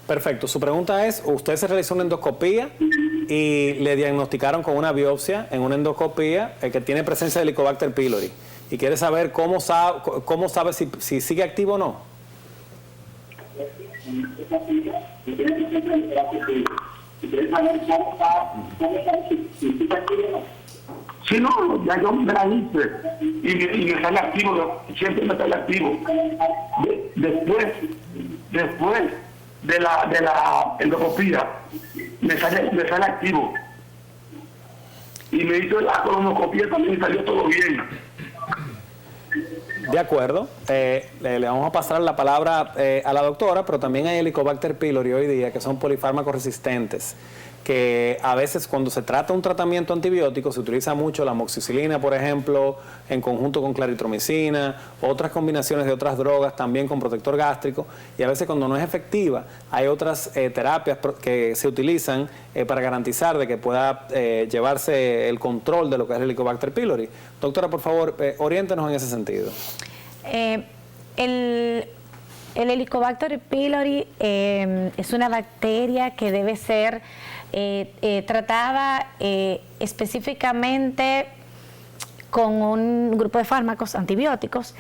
Perfecto. Su pregunta es, usted se realizó una endoscopía y le diagnosticaron con una biopsia en una endoscopía que tiene presencia de Helicobacter pylori y quiere saber cómo sabe si sigue activo o no. Sí, no, ya yo me la hice y me sale activo, siempre me sale activo. Después de la endoscopía, me sale activo. Y me hizo la colonoscopía también y salió todo bien. De acuerdo. Le vamos a pasar la palabra a la doctora, pero también hay Helicobacter pylori hoy día que son polifármacos resistentes, que a veces cuando se trata un tratamiento antibiótico se utiliza mucho la amoxicilina, por ejemplo, en conjunto con claritromicina, otras combinaciones de otras drogas también con protector gástrico, y a veces cuando no es efectiva hay otras terapias que se utilizan para garantizar de que pueda llevarse el control de lo que es el Helicobacter pylori. Doctora, por favor, oriéntenos en ese sentido. El Helicobacter pylori es una bacteria que debe ser tratada específicamente con un grupo de fármacos antibióticos,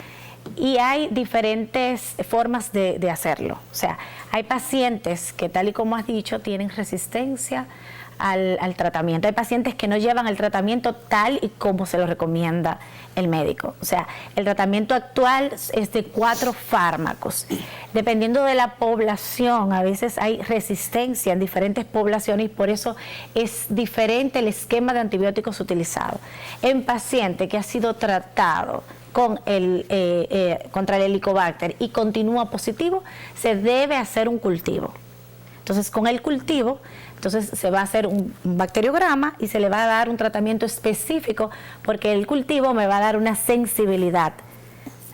y hay diferentes formas de hacerlo. O sea, hay pacientes que, tal y como has dicho, tienen resistencia al tratamiento. Hay pacientes que no llevan el tratamiento tal y como se lo recomienda el médico. O sea, el tratamiento actual es de 4 fármacos. Dependiendo de la población, a veces hay resistencia en diferentes poblaciones y por eso es diferente el esquema de antibióticos utilizado. En paciente que ha sido tratado con contra el Helicobacter y continúa positivo, se debe hacer un cultivo. Entonces, con el cultivo, entonces se va a hacer un bacteriograma y se le va a dar un tratamiento específico, porque el cultivo me va a dar una sensibilidad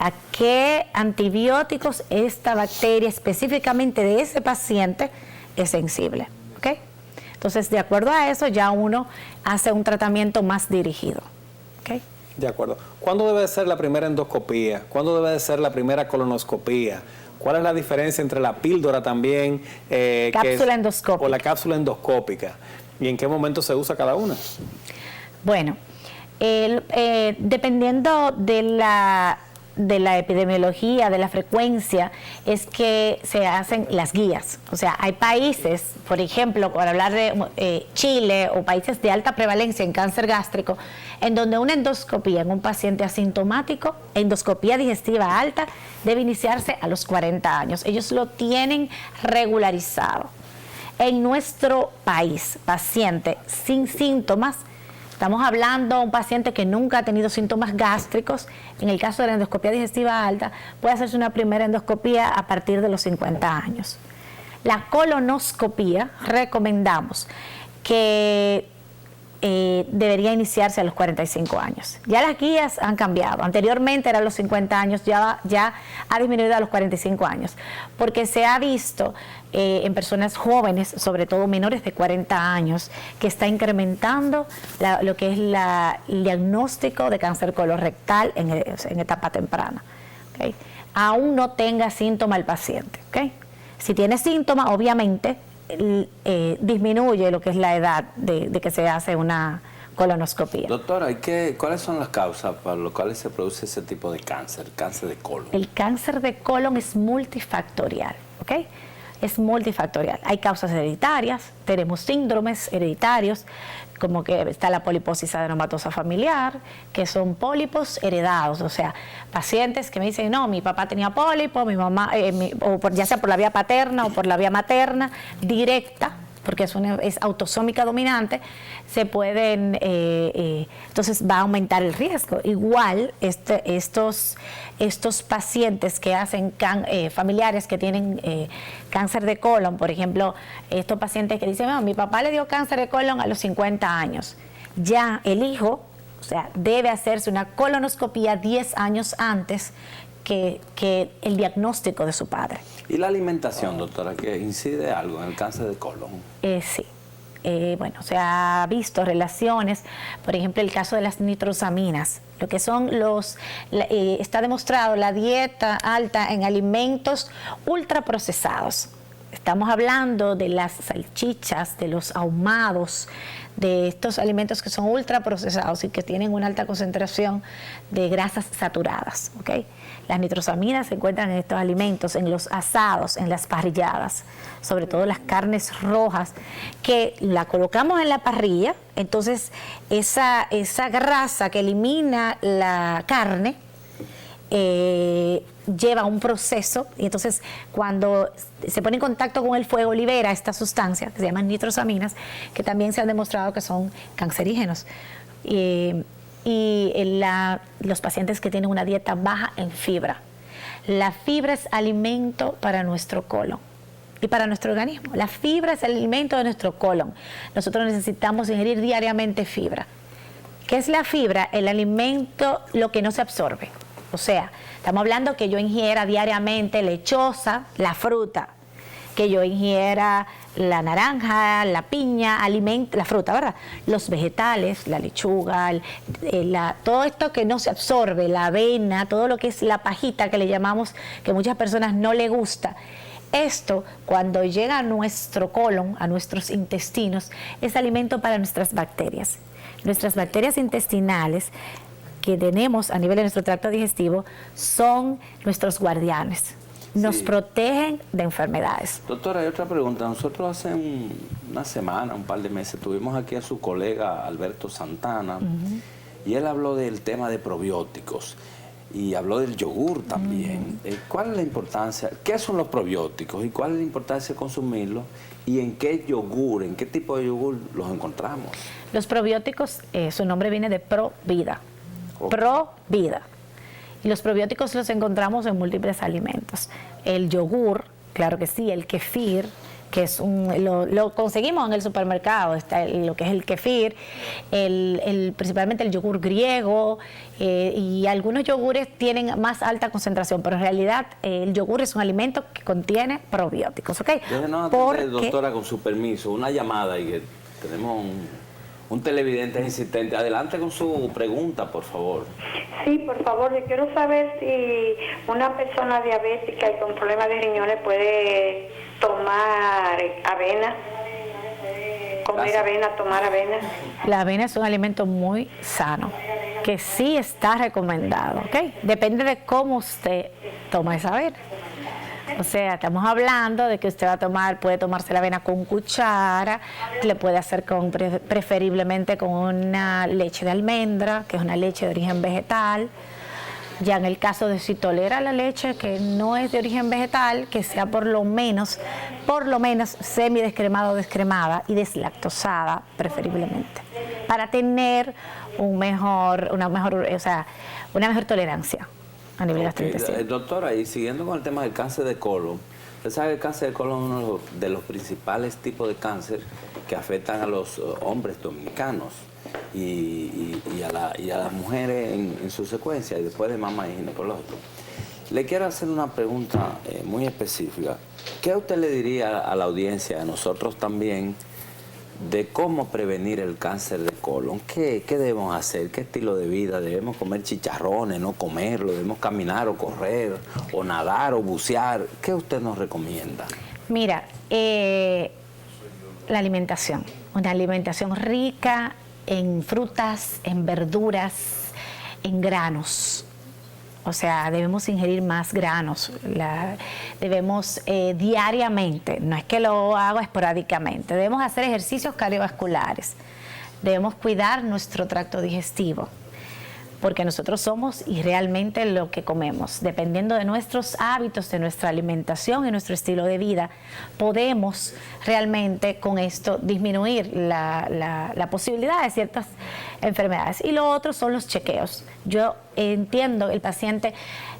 a qué antibióticos esta bacteria específicamente de ese paciente es sensible. ¿Ok? Entonces, de acuerdo a eso, ya uno hace un tratamiento más dirigido. ¿Ok? De acuerdo. ¿Cuándo debe de ser la primera endoscopía? ¿Cuándo debe de ser la primera colonoscopía? ¿Cuál es la diferencia entre la píldora también cápsula endoscópica o la cápsula endoscópica? ¿Y en qué momento se usa cada una? Bueno, dependiendo de la epidemiología, de la frecuencia, es que se hacen las guías. O sea, hay países, por ejemplo, por hablar de Chile o países de alta prevalencia en cáncer gástrico, en donde una endoscopía en un paciente asintomático, endoscopía digestiva alta, debe iniciarse a los 40 años. Ellos lo tienen regularizado. En nuestro país, paciente sin síntomas, estamos hablando de un paciente que nunca ha tenido síntomas gástricos. En el caso de la endoscopía digestiva alta, puede hacerse una primera endoscopía a partir de los 50 años. La colonoscopía, recomendamos que debería iniciarse a los 45 años. Ya las guías han cambiado. Anteriormente era a los 50 años, ya ha disminuido a los 45 años, porque se ha visto en personas jóvenes, sobre todo menores de 40 años, que está incrementando lo que es el diagnóstico de cáncer colorectal en etapa temprana. ¿Okay? Aún no tenga síntoma el paciente. ¿Okay? Si tiene síntomas, obviamente, disminuye lo que es la edad de que se hace una colonoscopía. Doctora, ¿cuáles son las causas por las cuales se produce ese tipo de cáncer de colon? El cáncer de colon es multifactorial, ¿ok? Es multifactorial. Hay causas hereditarias, tenemos síndromes hereditarios, como que está la poliposis adenomatosa familiar, que son pólipos heredados, o sea, pacientes que me dicen, no, mi papá tenía pólipo, mi mamá, ya sea por la vía paterna o por la vía materna, directa, porque es autosómica dominante, se pueden, entonces va a aumentar el riesgo. Igual estos pacientes que hacen familiares que tienen cáncer de colon, por ejemplo, estos pacientes que dicen, mi papá le dio cáncer de colon a los 50 años, ya el hijo, o sea, debe hacerse una colonoscopía 10 años antes que el diagnóstico de su padre. ¿Y la alimentación, doctora, que incide algo en el cáncer de colon? Sí. Bueno, se ha visto relaciones, por ejemplo, el caso de las nitrosaminas, lo que son está demostrado la dieta alta en alimentos ultraprocesados. Estamos hablando de las salchichas, de los ahumados, de estos alimentos que son ultraprocesados y que tienen una alta concentración de grasas saturadas, ¿ok? Las nitrosaminas se encuentran en estos alimentos, en los asados, en las parrilladas, sobre todo las carnes rojas, que la colocamos en la parrilla, entonces esa grasa que elimina la carne lleva un proceso, y entonces cuando se pone en contacto con el fuego libera esta sustancia que se llaman nitrosaminas, que también se han demostrado que son cancerígenos. Los pacientes que tienen una dieta baja en fibra. La fibra es alimento para nuestro colon y para nuestro organismo. La fibra es el alimento de nuestro colon. Nosotros necesitamos ingerir diariamente fibra. ¿Qué es la fibra? El alimento, lo que no se absorbe. O sea, estamos hablando que yo ingiera diariamente lechosa, la fruta, que yo ingiera la naranja, la piña, la fruta, ¿verdad? Los vegetales, la lechuga, todo esto que no se absorbe, la avena, todo lo que es la pajita que le llamamos, que a muchas personas no le gusta. Esto, cuando llega a nuestro colon, a nuestros intestinos, es alimento para nuestras bacterias. Nuestras bacterias intestinales que tenemos a nivel de nuestro tracto digestivo son nuestros guardianes. Nos protegen de enfermedades. Doctora, hay otra pregunta. Nosotros hace una semana, un par de meses, tuvimos aquí a su colega Alberto Santana, y él habló del tema de probióticos y habló del yogur también. ¿Cuál es la importancia? ¿Qué son los probióticos y cuál es la importancia de consumirlos? ¿Y en qué yogur, en qué tipo de yogur los encontramos? Los probióticos, su nombre viene de pro vida. Pro vida. Y los probióticos los encontramos en múltiples alimentos. El yogur, claro que sí, el kefir, que es lo conseguimos en el supermercado, está lo que es el kefir, principalmente el yogur griego, y algunos yogures tienen más alta concentración, pero en realidad el yogur es un alimento que contiene probióticos, ¿ok? Déjenos atender, doctora, con su permiso, una llamada y que tenemos un televidente insistente. Adelante con su pregunta, por favor. Sí, por favor, yo quiero saber si una persona diabética y con problemas de riñones puede tomar avena, comer avena, tomar avena. La avena es un alimento muy sano, que sí está recomendado, ¿ok? Depende de cómo usted toma esa avena. O sea, estamos hablando de que usted puede tomarse la avena con cuchara, le puede hacer preferiblemente con una leche de almendra, que es una leche de origen vegetal. Ya en el caso de si tolera la leche que no es de origen vegetal, que sea por lo menos semidescremada o descremada y deslactosada preferiblemente, para tener una mejor tolerancia a nivel gastrointestinal. Doctora, y siguiendo con el tema del cáncer de colon, usted sabe que el cáncer de colon es uno de los principales tipos de cáncer que afectan a los hombres dominicanos y a las mujeres en su secuencia, y después de mama y ginecológico. Le quiero hacer una pregunta muy específica. ¿Qué usted le diría a la audiencia, a nosotros también, de cómo prevenir el cáncer de colon? ¿Qué debemos hacer? ¿Qué estilo de vida? ¿Debemos comer chicharrones, no comerlo? ¿Debemos caminar o correr o nadar o bucear? ¿Qué usted nos recomienda? Mira, la alimentación, una alimentación rica en frutas, en verduras, en granos. O sea, debemos ingerir más granos, debemos diariamente, no es que lo haga esporádicamente, debemos hacer ejercicios cardiovasculares, debemos cuidar nuestro tracto digestivo, porque nosotros somos y realmente lo que comemos. Dependiendo de nuestros hábitos, de nuestra alimentación y nuestro estilo de vida, podemos realmente con esto disminuir la posibilidad de ciertas enfermedades. Y lo otro son los chequeos. Yo entiendo que el paciente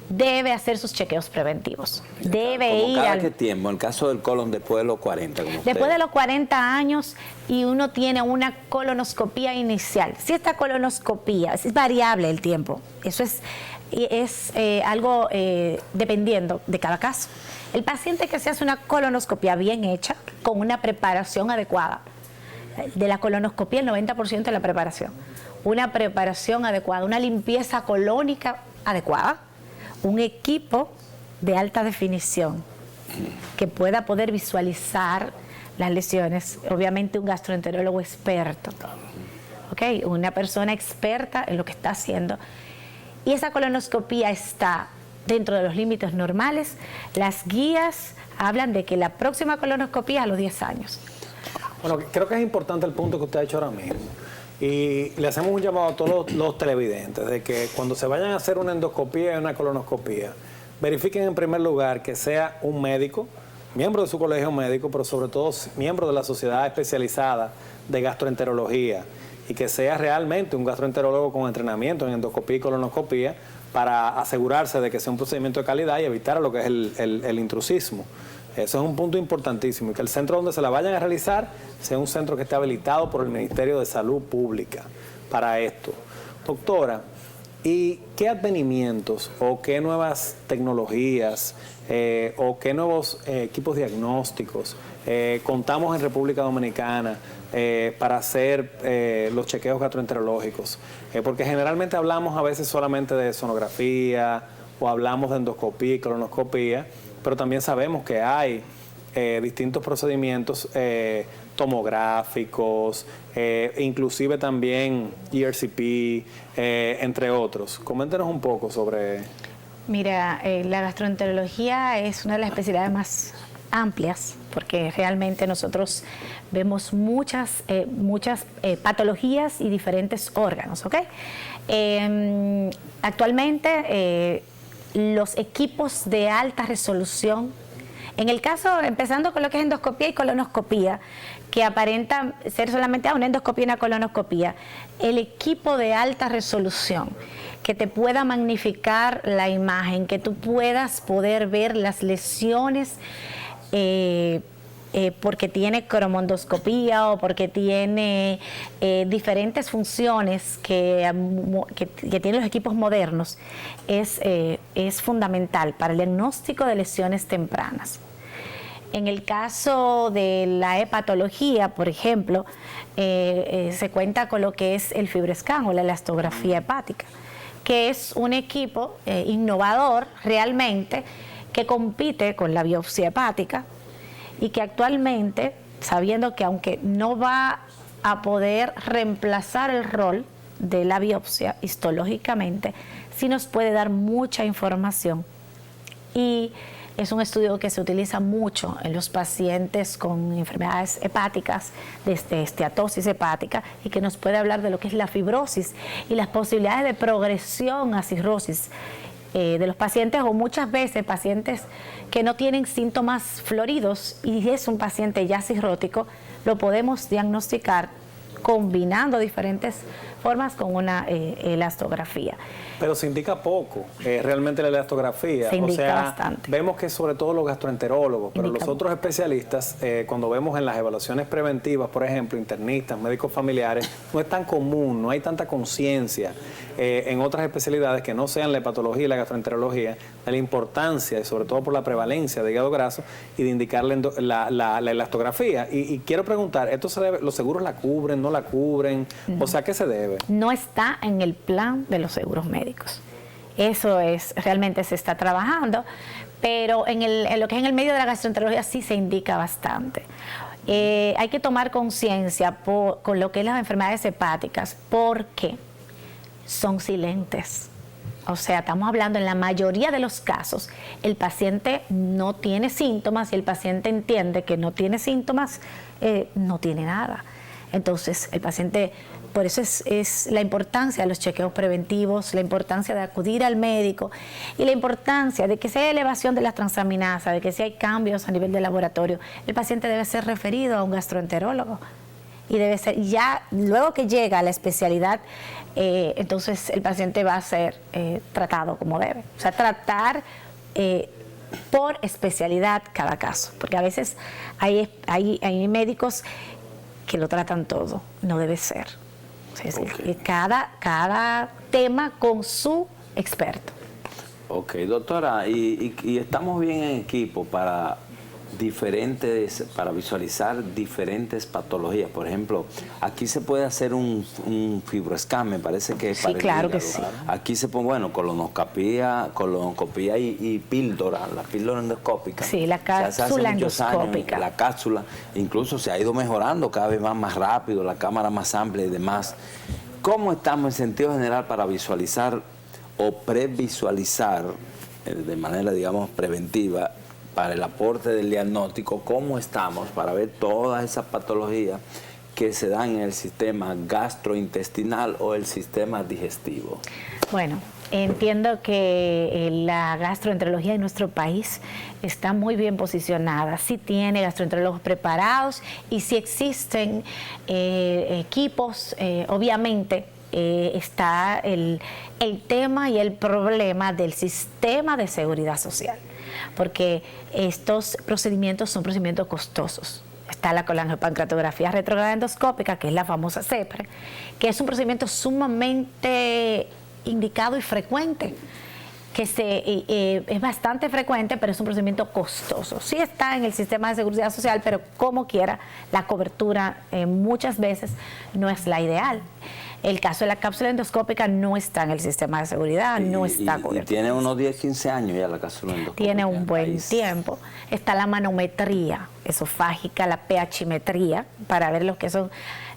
debe hacer sus chequeos preventivos. Debe ir ¿Cada qué tiempo? En el caso del colon, después de los 40. Después de los 40 años y uno tiene una colonoscopía inicial. Si esta colonoscopía es variable el tiempo, eso es algo dependiendo de cada caso. El paciente que se hace una colonoscopia bien hecha, con una preparación adecuada, de la colonoscopia el 90% de la preparación, una preparación adecuada, una limpieza colónica adecuada, un equipo de alta definición que pueda poder visualizar las lesiones. Obviamente un gastroenterólogo experto, ¿ok? Una persona experta en lo que está haciendo. Y esa colonoscopía está dentro de los límites normales. Las guías hablan de que la próxima colonoscopía a los 10 años. Bueno, creo que es importante el punto que usted ha hecho ahora mismo. Y le hacemos un llamado a todos los televidentes de que cuando se vayan a hacer una endoscopía y una colonoscopía, verifiquen en primer lugar que sea un médico, miembro de su colegio médico, pero sobre todo miembro de la sociedad especializada de gastroenterología, y que sea realmente un gastroenterólogo con entrenamiento en endoscopía y colonoscopía para asegurarse de que sea un procedimiento de calidad y evitar lo que es el intrusismo. Eso es un punto importantísimo, y que el centro donde se la vayan a realizar sea un centro que esté habilitado por el Ministerio de Salud Pública para esto. Doctora, ¿y qué advenimientos o qué nuevas tecnologías o qué nuevos equipos diagnósticos contamos en República Dominicana para hacer los chequeos gastroenterológicos? Porque generalmente hablamos a veces solamente de sonografía o hablamos de endoscopía y colonoscopía, pero también sabemos que hay distintos procedimientos tomográficos, inclusive también ERCP, entre otros. Coméntenos un poco sobre... Mira, la gastroenterología es una de las especialidades más amplias, porque realmente nosotros vemos muchas patologías y diferentes órganos, ¿ok? Actualmente los equipos de alta resolución, en el caso, empezando con lo que es endoscopía y colonoscopía, que aparenta ser solamente una endoscopía y una colonoscopía, el equipo de alta resolución que te pueda magnificar la imagen, que tú puedas poder ver las lesiones porque tiene cromondoscopía o porque tiene diferentes funciones que tienen los equipos modernos, es fundamental para el diagnóstico de lesiones tempranas. En el caso de la hepatología, por ejemplo, se cuenta con lo que es el FibroScan o la elastografía hepática, que es un equipo innovador realmente que compite con la biopsia hepática, y que actualmente, sabiendo que aunque no va a poder reemplazar el rol de la biopsia histológicamente, sí nos puede dar mucha información. Y es un estudio que se utiliza mucho en los pacientes con enfermedades hepáticas, desde esteatosis hepática, y que nos puede hablar de lo que es la fibrosis y las posibilidades de progresión a cirrosis de los pacientes, o muchas veces pacientes que no tienen síntomas floridos y es un paciente ya cirrótico, lo podemos diagnosticar combinando diferentes formas con una elastografía. Pero se indica poco, realmente la elastografía. Se indica bastante. Vemos que sobre todo los gastroenterólogos, pero los otros especialistas, cuando vemos en las evaluaciones preventivas, por ejemplo, internistas, médicos familiares, no es tan común, no hay tanta conciencia en otras especialidades que no sean la hepatología y la gastroenterología, de la importancia, y sobre todo por la prevalencia de hígado graso, y de indicarle la elastografía. Y quiero preguntar, ¿esto se debe, los seguros la cubren, no la cubren? No. O sea, ¿a qué se debe? No está en el plan de los seguros médicos. Eso es, realmente se está trabajando, pero en lo que es en el medio de la gastroenterología sí se indica bastante. Hay que tomar conciencia con lo que es las enfermedades hepáticas, porque son silentes. O sea, estamos hablando en la mayoría de los casos, el paciente no tiene síntomas y el paciente entiende que no tiene síntomas, no tiene nada. Entonces, el paciente, por eso es la importancia de los chequeos preventivos, la importancia de acudir al médico y la importancia de que si hay elevación de las transaminasas, de que si hay cambios a nivel de laboratorio, el paciente debe ser referido a un gastroenterólogo. Y debe ser, ya luego que llega a la especialidad, entonces el paciente va a ser tratado como debe. O sea, tratar por especialidad cada caso, porque a veces hay médicos que lo tratan todo, no debe ser. Es decir, cada tema con su experto. Ok, doctora, y estamos bien en equipo para para visualizar diferentes patologías. Por ejemplo, aquí se puede hacer un fibroscan, me parece que es Sí, para el claro hígado. que sí. Aquí se pone, bueno, colonoscopía y píldora, la píldora endoscópica. Sí, la Se hace hace cápsula muchos años, endoscópica. la cápsula, incluso se ha ido mejorando, cada vez más rápido, la cámara más amplia y demás. ¿Cómo estamos en sentido general para visualizar o previsualizar de manera, digamos, preventiva para el aporte del diagnóstico? ¿Cómo estamos para ver todas esas patologías que se dan en el sistema gastrointestinal o el sistema digestivo? Bueno, entiendo que la gastroenterología en nuestro país está muy bien posicionada. Sí tiene gastroenterólogos preparados y sí existen equipos, obviamente. Está el tema y el problema del sistema de seguridad social, porque estos procedimientos son procedimientos costosos. Está la colangiopancreatografía retrógrada endoscópica, que es la famosa CEPRE, que es un procedimiento sumamente indicado y frecuente, que es bastante frecuente, pero es un procedimiento costoso. Sí está en el sistema de seguridad social, pero como quiera, la cobertura muchas veces no es la ideal. El caso de la cápsula endoscópica no está en el sistema de seguridad, no está cubierto. Y tiene unos 10, 15 años ya la cápsula endoscópica. Tiene un buen tiempo. Está la manometría esofágica, la pH-metría, para ver lo que son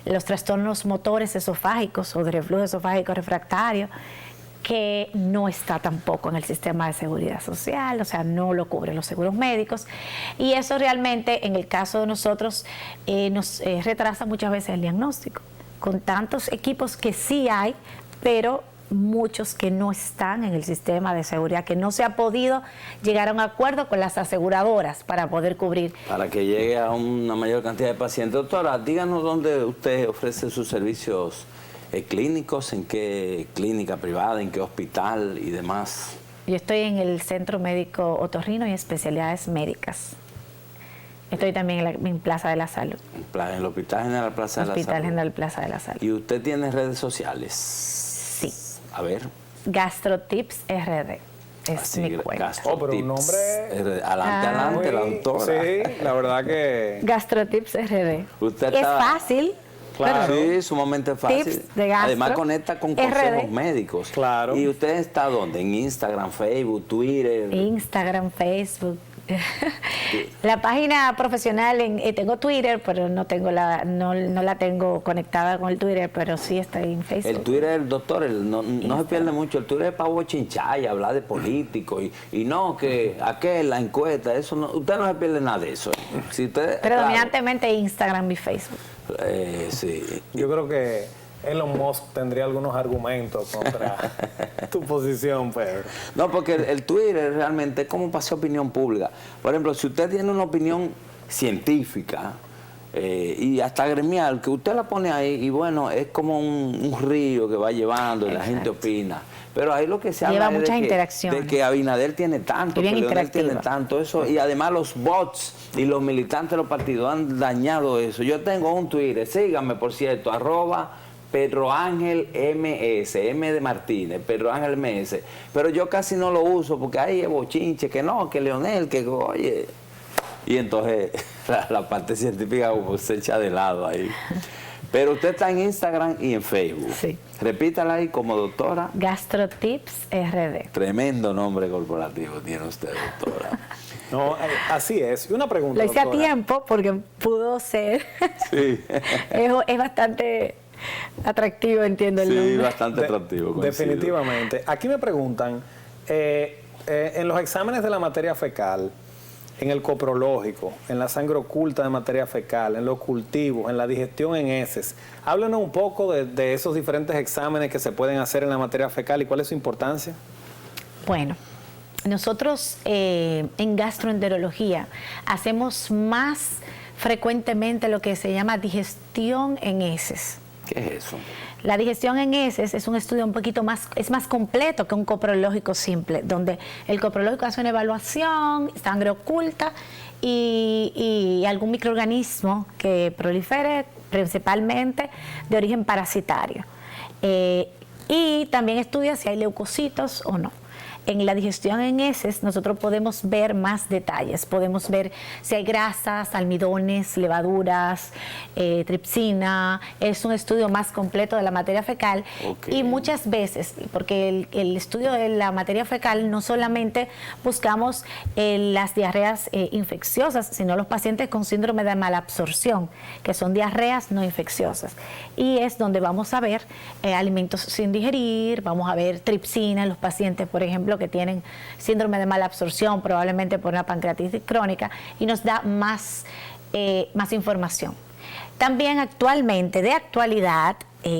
los trastornos motores esofágicos o de reflujo esofágico refractario, que no está tampoco en el sistema de seguridad social, o sea, no lo cubren los seguros médicos. Y eso realmente, en el caso de nosotros, nos retrasa muchas veces el diagnóstico, con tantos equipos que sí hay, pero muchos que no están en el sistema de seguridad, que no se ha podido llegar a un acuerdo con las aseguradoras para poder cubrir. Para que llegue a una mayor cantidad de pacientes. Doctora, díganos dónde usted ofrece sus servicios clínicos, en qué clínica privada, en qué hospital y demás. Yo estoy en el Centro Médico Otorrino y Especialidades Médicas. Estoy también en Plaza de la Salud. En el Hospital General Plaza de la Salud. Hospital General Plaza de la Salud. ¿Y usted tiene redes sociales? Sí. A ver. GastroTips RD. Es mi cuenta. Pero un nombre... Adelante, la doctora. Sí, la verdad que... GastroTips RD. Usted es fácil. Claro. Sí, sumamente fácil. Tips de gastro, además conecta con consejos médicos. Claro. ¿Y usted está dónde? ¿En Instagram, Facebook, Twitter? Instagram, Facebook. La página profesional, tengo Twitter, pero no la tengo conectada con el Twitter, pero sí está en Facebook. El Twitter, doctor, no se pierde mucho. El Twitter es para bochinchar y hablar de políticos y no que la encuesta, eso no, usted no se pierde nada de eso. Si usted, predominantemente Instagram y Facebook. Sí. Yo creo que Elon Musk tendría algunos argumentos contra tu posición, Pedro. No, porque el Twitter realmente es como para opinión pública. Por ejemplo, si usted tiene una opinión científica y hasta gremial, que usted la pone ahí y bueno, es como un río que va llevando y la gente opina. Pero ahí lo que se habla es de que Abinader tiene tanto, que Leonel tiene tanto, eso, y además los bots y los militantes de los partidos han dañado eso. Yo tengo un Twitter, síganme por cierto, @Pedro Ángel MS, M de Martínez, Pedro Ángel MS, pero yo casi no lo uso porque ahí es bochinche, que no, que Leonel, que oye, y entonces la parte científica se echa de lado ahí. Pero usted está en Instagram y en Facebook. Sí. Repítala ahí como doctora. GastroTips RD. Tremendo nombre corporativo tiene usted, doctora. No, así es. Y una pregunta, lo hice doctora. a tiempo porque pudo ser. Sí. es bastante atractivo, entiendo el nombre. Sí, bastante atractivo. Definitivamente. Aquí me preguntan, en los exámenes de la materia fecal, en el coprológico, en la sangre oculta de materia fecal, en los cultivos, en la digestión en heces. Háblenos un poco de esos diferentes exámenes que se pueden hacer en la materia fecal y cuál es su importancia. Bueno, nosotros en gastroenterología hacemos más frecuentemente lo que se llama digestión en heces. ¿Qué es eso? La digestión en heces es un estudio un poquito más, es más completo que un coprológico simple, donde el coprológico hace una evaluación, sangre oculta y algún microorganismo que prolifere, principalmente de origen parasitario. Y también estudia si hay leucocitos o no. en la digestión en heces nosotros podemos ver más detalles, podemos ver si hay grasas, almidones, levaduras, tripsina. Es un estudio más completo de la materia fecal. Y muchas veces, porque el estudio de la materia fecal no solamente buscamos las diarreas infecciosas, sino los pacientes con síndrome de malabsorción, que son diarreas no infecciosas. Y es donde vamos a ver alimentos sin digerir, vamos a ver tripsina en los pacientes, por ejemplo, que tienen síndrome de mala absorción, probablemente por una pancreatitis crónica, y nos da más información. También actualmente, de actualidad,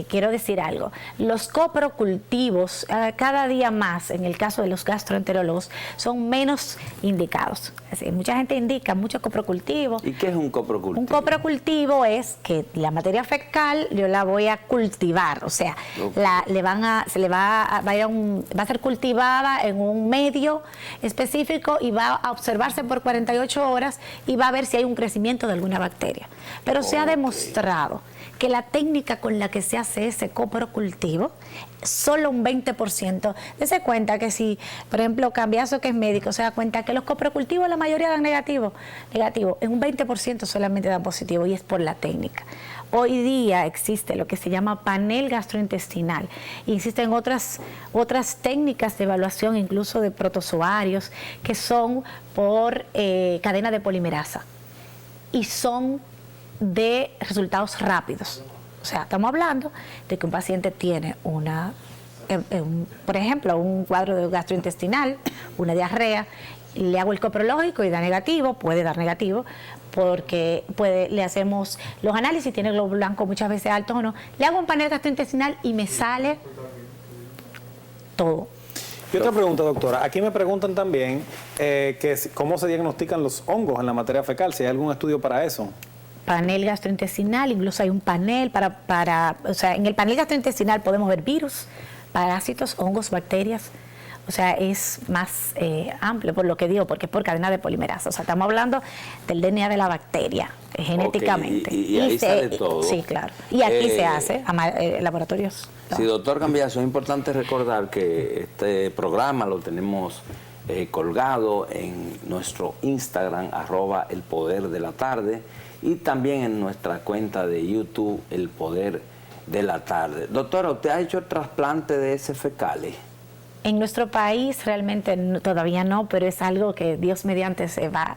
quiero decir algo, los coprocultivos cada día más, en el caso de los gastroenterólogos, son menos indicados. Es decir, mucha gente indica mucho coprocultivo. ¿Y qué es un coprocultivo? Un coprocultivo es que la materia fecal yo la voy a cultivar, o sea, va a ser cultivada en un medio específico y va a observarse por 48 horas y va a ver si hay un crecimiento de alguna bacteria. Pero se ha demostrado que la técnica con la que se hace ese coprocultivo, solo un 20%. Dese cuenta que si, por ejemplo, Cambiaso, que es médico, se da cuenta que los coprocultivos la mayoría dan negativo, en un 20% solamente dan positivo, y es por la técnica. Hoy día existe lo que se llama panel gastrointestinal, y existen otras técnicas de evaluación, incluso de protozoarios, que son por cadena de polimerasa, y son de resultados rápidos. O sea, estamos hablando de que un paciente tiene por ejemplo, un cuadro de gastrointestinal, una diarrea, le hago el coprológico y da negativo, puede dar negativo, porque le hacemos los análisis, tiene glóbulo blanco muchas veces altos o no, le hago un panel gastrointestinal y me sale todo. Y otra pregunta, doctora. Aquí me preguntan también cómo se diagnostican los hongos en la materia fecal, si hay algún estudio para eso. Panel gastrointestinal, incluso hay un panel o sea, en el panel gastrointestinal podemos ver virus, parásitos, hongos, bacterias. O sea, es más amplio por lo que digo, porque es por cadena de polimerasa. O sea, estamos hablando del DNA de la bacteria, genéticamente. Y ahí sale todo. Sí, claro. Y aquí se hace, laboratorios. No. Sí, doctor Cambiaso, es importante recordar que este programa lo tenemos colgado en nuestro Instagram, @elpoderdelatardé, y también en nuestra cuenta de YouTube, El Poder de la Tarde. Doctora, ¿usted ha hecho el trasplante de heces fecales? En nuestro país realmente todavía no, pero es algo que Dios mediante se va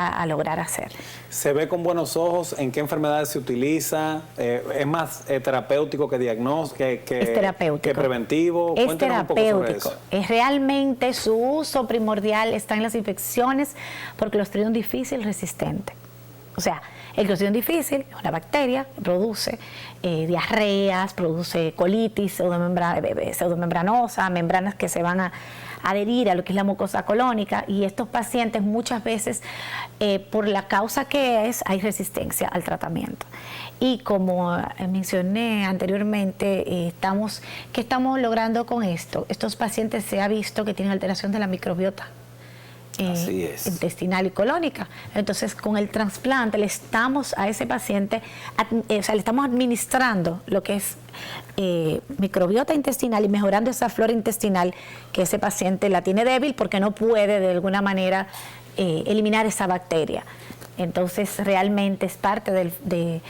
a lograr hacer. ¿Se ve con buenos ojos? ¿En qué enfermedades se utiliza? ¿Es más terapéutico que diagnóstico? Es terapéutico. ¿Que preventivo? Es Cuéntanos un poco sobre eso. Es realmente su uso primordial está en las infecciones por Clostridium difficile resistente. O sea, el Clostridium difficile es una bacteria, produce diarreas, produce colitis pseudomembranosa, membranas que se van a adherir a lo que es la mucosa colónica, y estos pacientes muchas veces, por la causa que es, hay resistencia al tratamiento. Y como mencioné anteriormente, ¿qué estamos logrando con esto? Estos pacientes se ha visto que tienen alteración de la microbiota intestinal y colónica. Entonces, con el trasplante le estamos a ese paciente, le estamos administrando lo que es microbiota intestinal y mejorando esa flora intestinal que ese paciente la tiene débil porque no puede de alguna manera eliminar esa bacteria. Entonces, realmente es parte de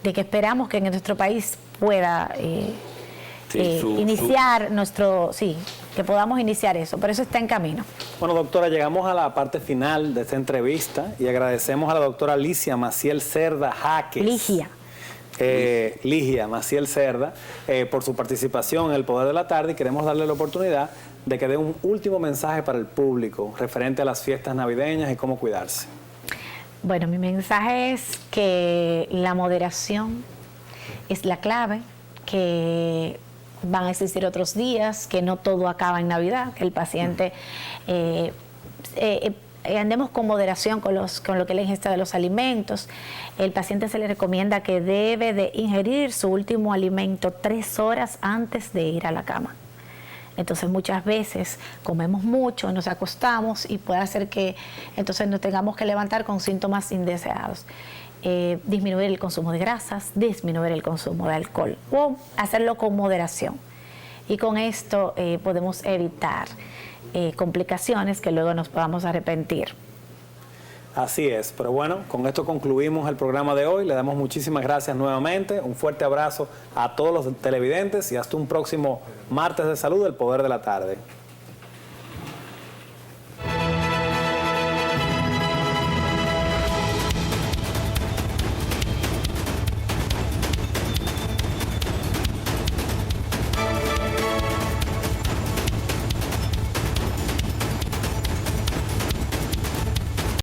que esperamos que en nuestro país pueda iniciar que podamos iniciar eso, pero eso está en camino. Bueno, doctora, llegamos a la parte final de esta entrevista y agradecemos a la doctora Ligia Maciel Cerda Jaques. Ligia Maciel Cerda, por su participación en El Poder de la Tarde, y queremos darle la oportunidad de que dé un último mensaje para el público referente a las fiestas navideñas y cómo cuidarse. Bueno, mi mensaje es que la moderación es la clave, que van a existir otros días, que no todo acaba en Navidad, que el paciente andemos con moderación con lo que es la ingesta de los alimentos. El paciente se le recomienda que debe de ingerir su último alimento 3 horas antes de ir a la cama. Entonces muchas veces comemos mucho, nos acostamos y puede hacer que entonces nos tengamos que levantar con síntomas indeseados. Disminuir el consumo de grasas, disminuir el consumo de alcohol o hacerlo con moderación. y con esto podemos evitar complicaciones que luego nos podamos arrepentir. Así es, pero bueno, con esto concluimos el programa de hoy. Le damos muchísimas gracias nuevamente, un fuerte abrazo a todos los televidentes y hasta un próximo martes de salud, El Poder de la Tarde.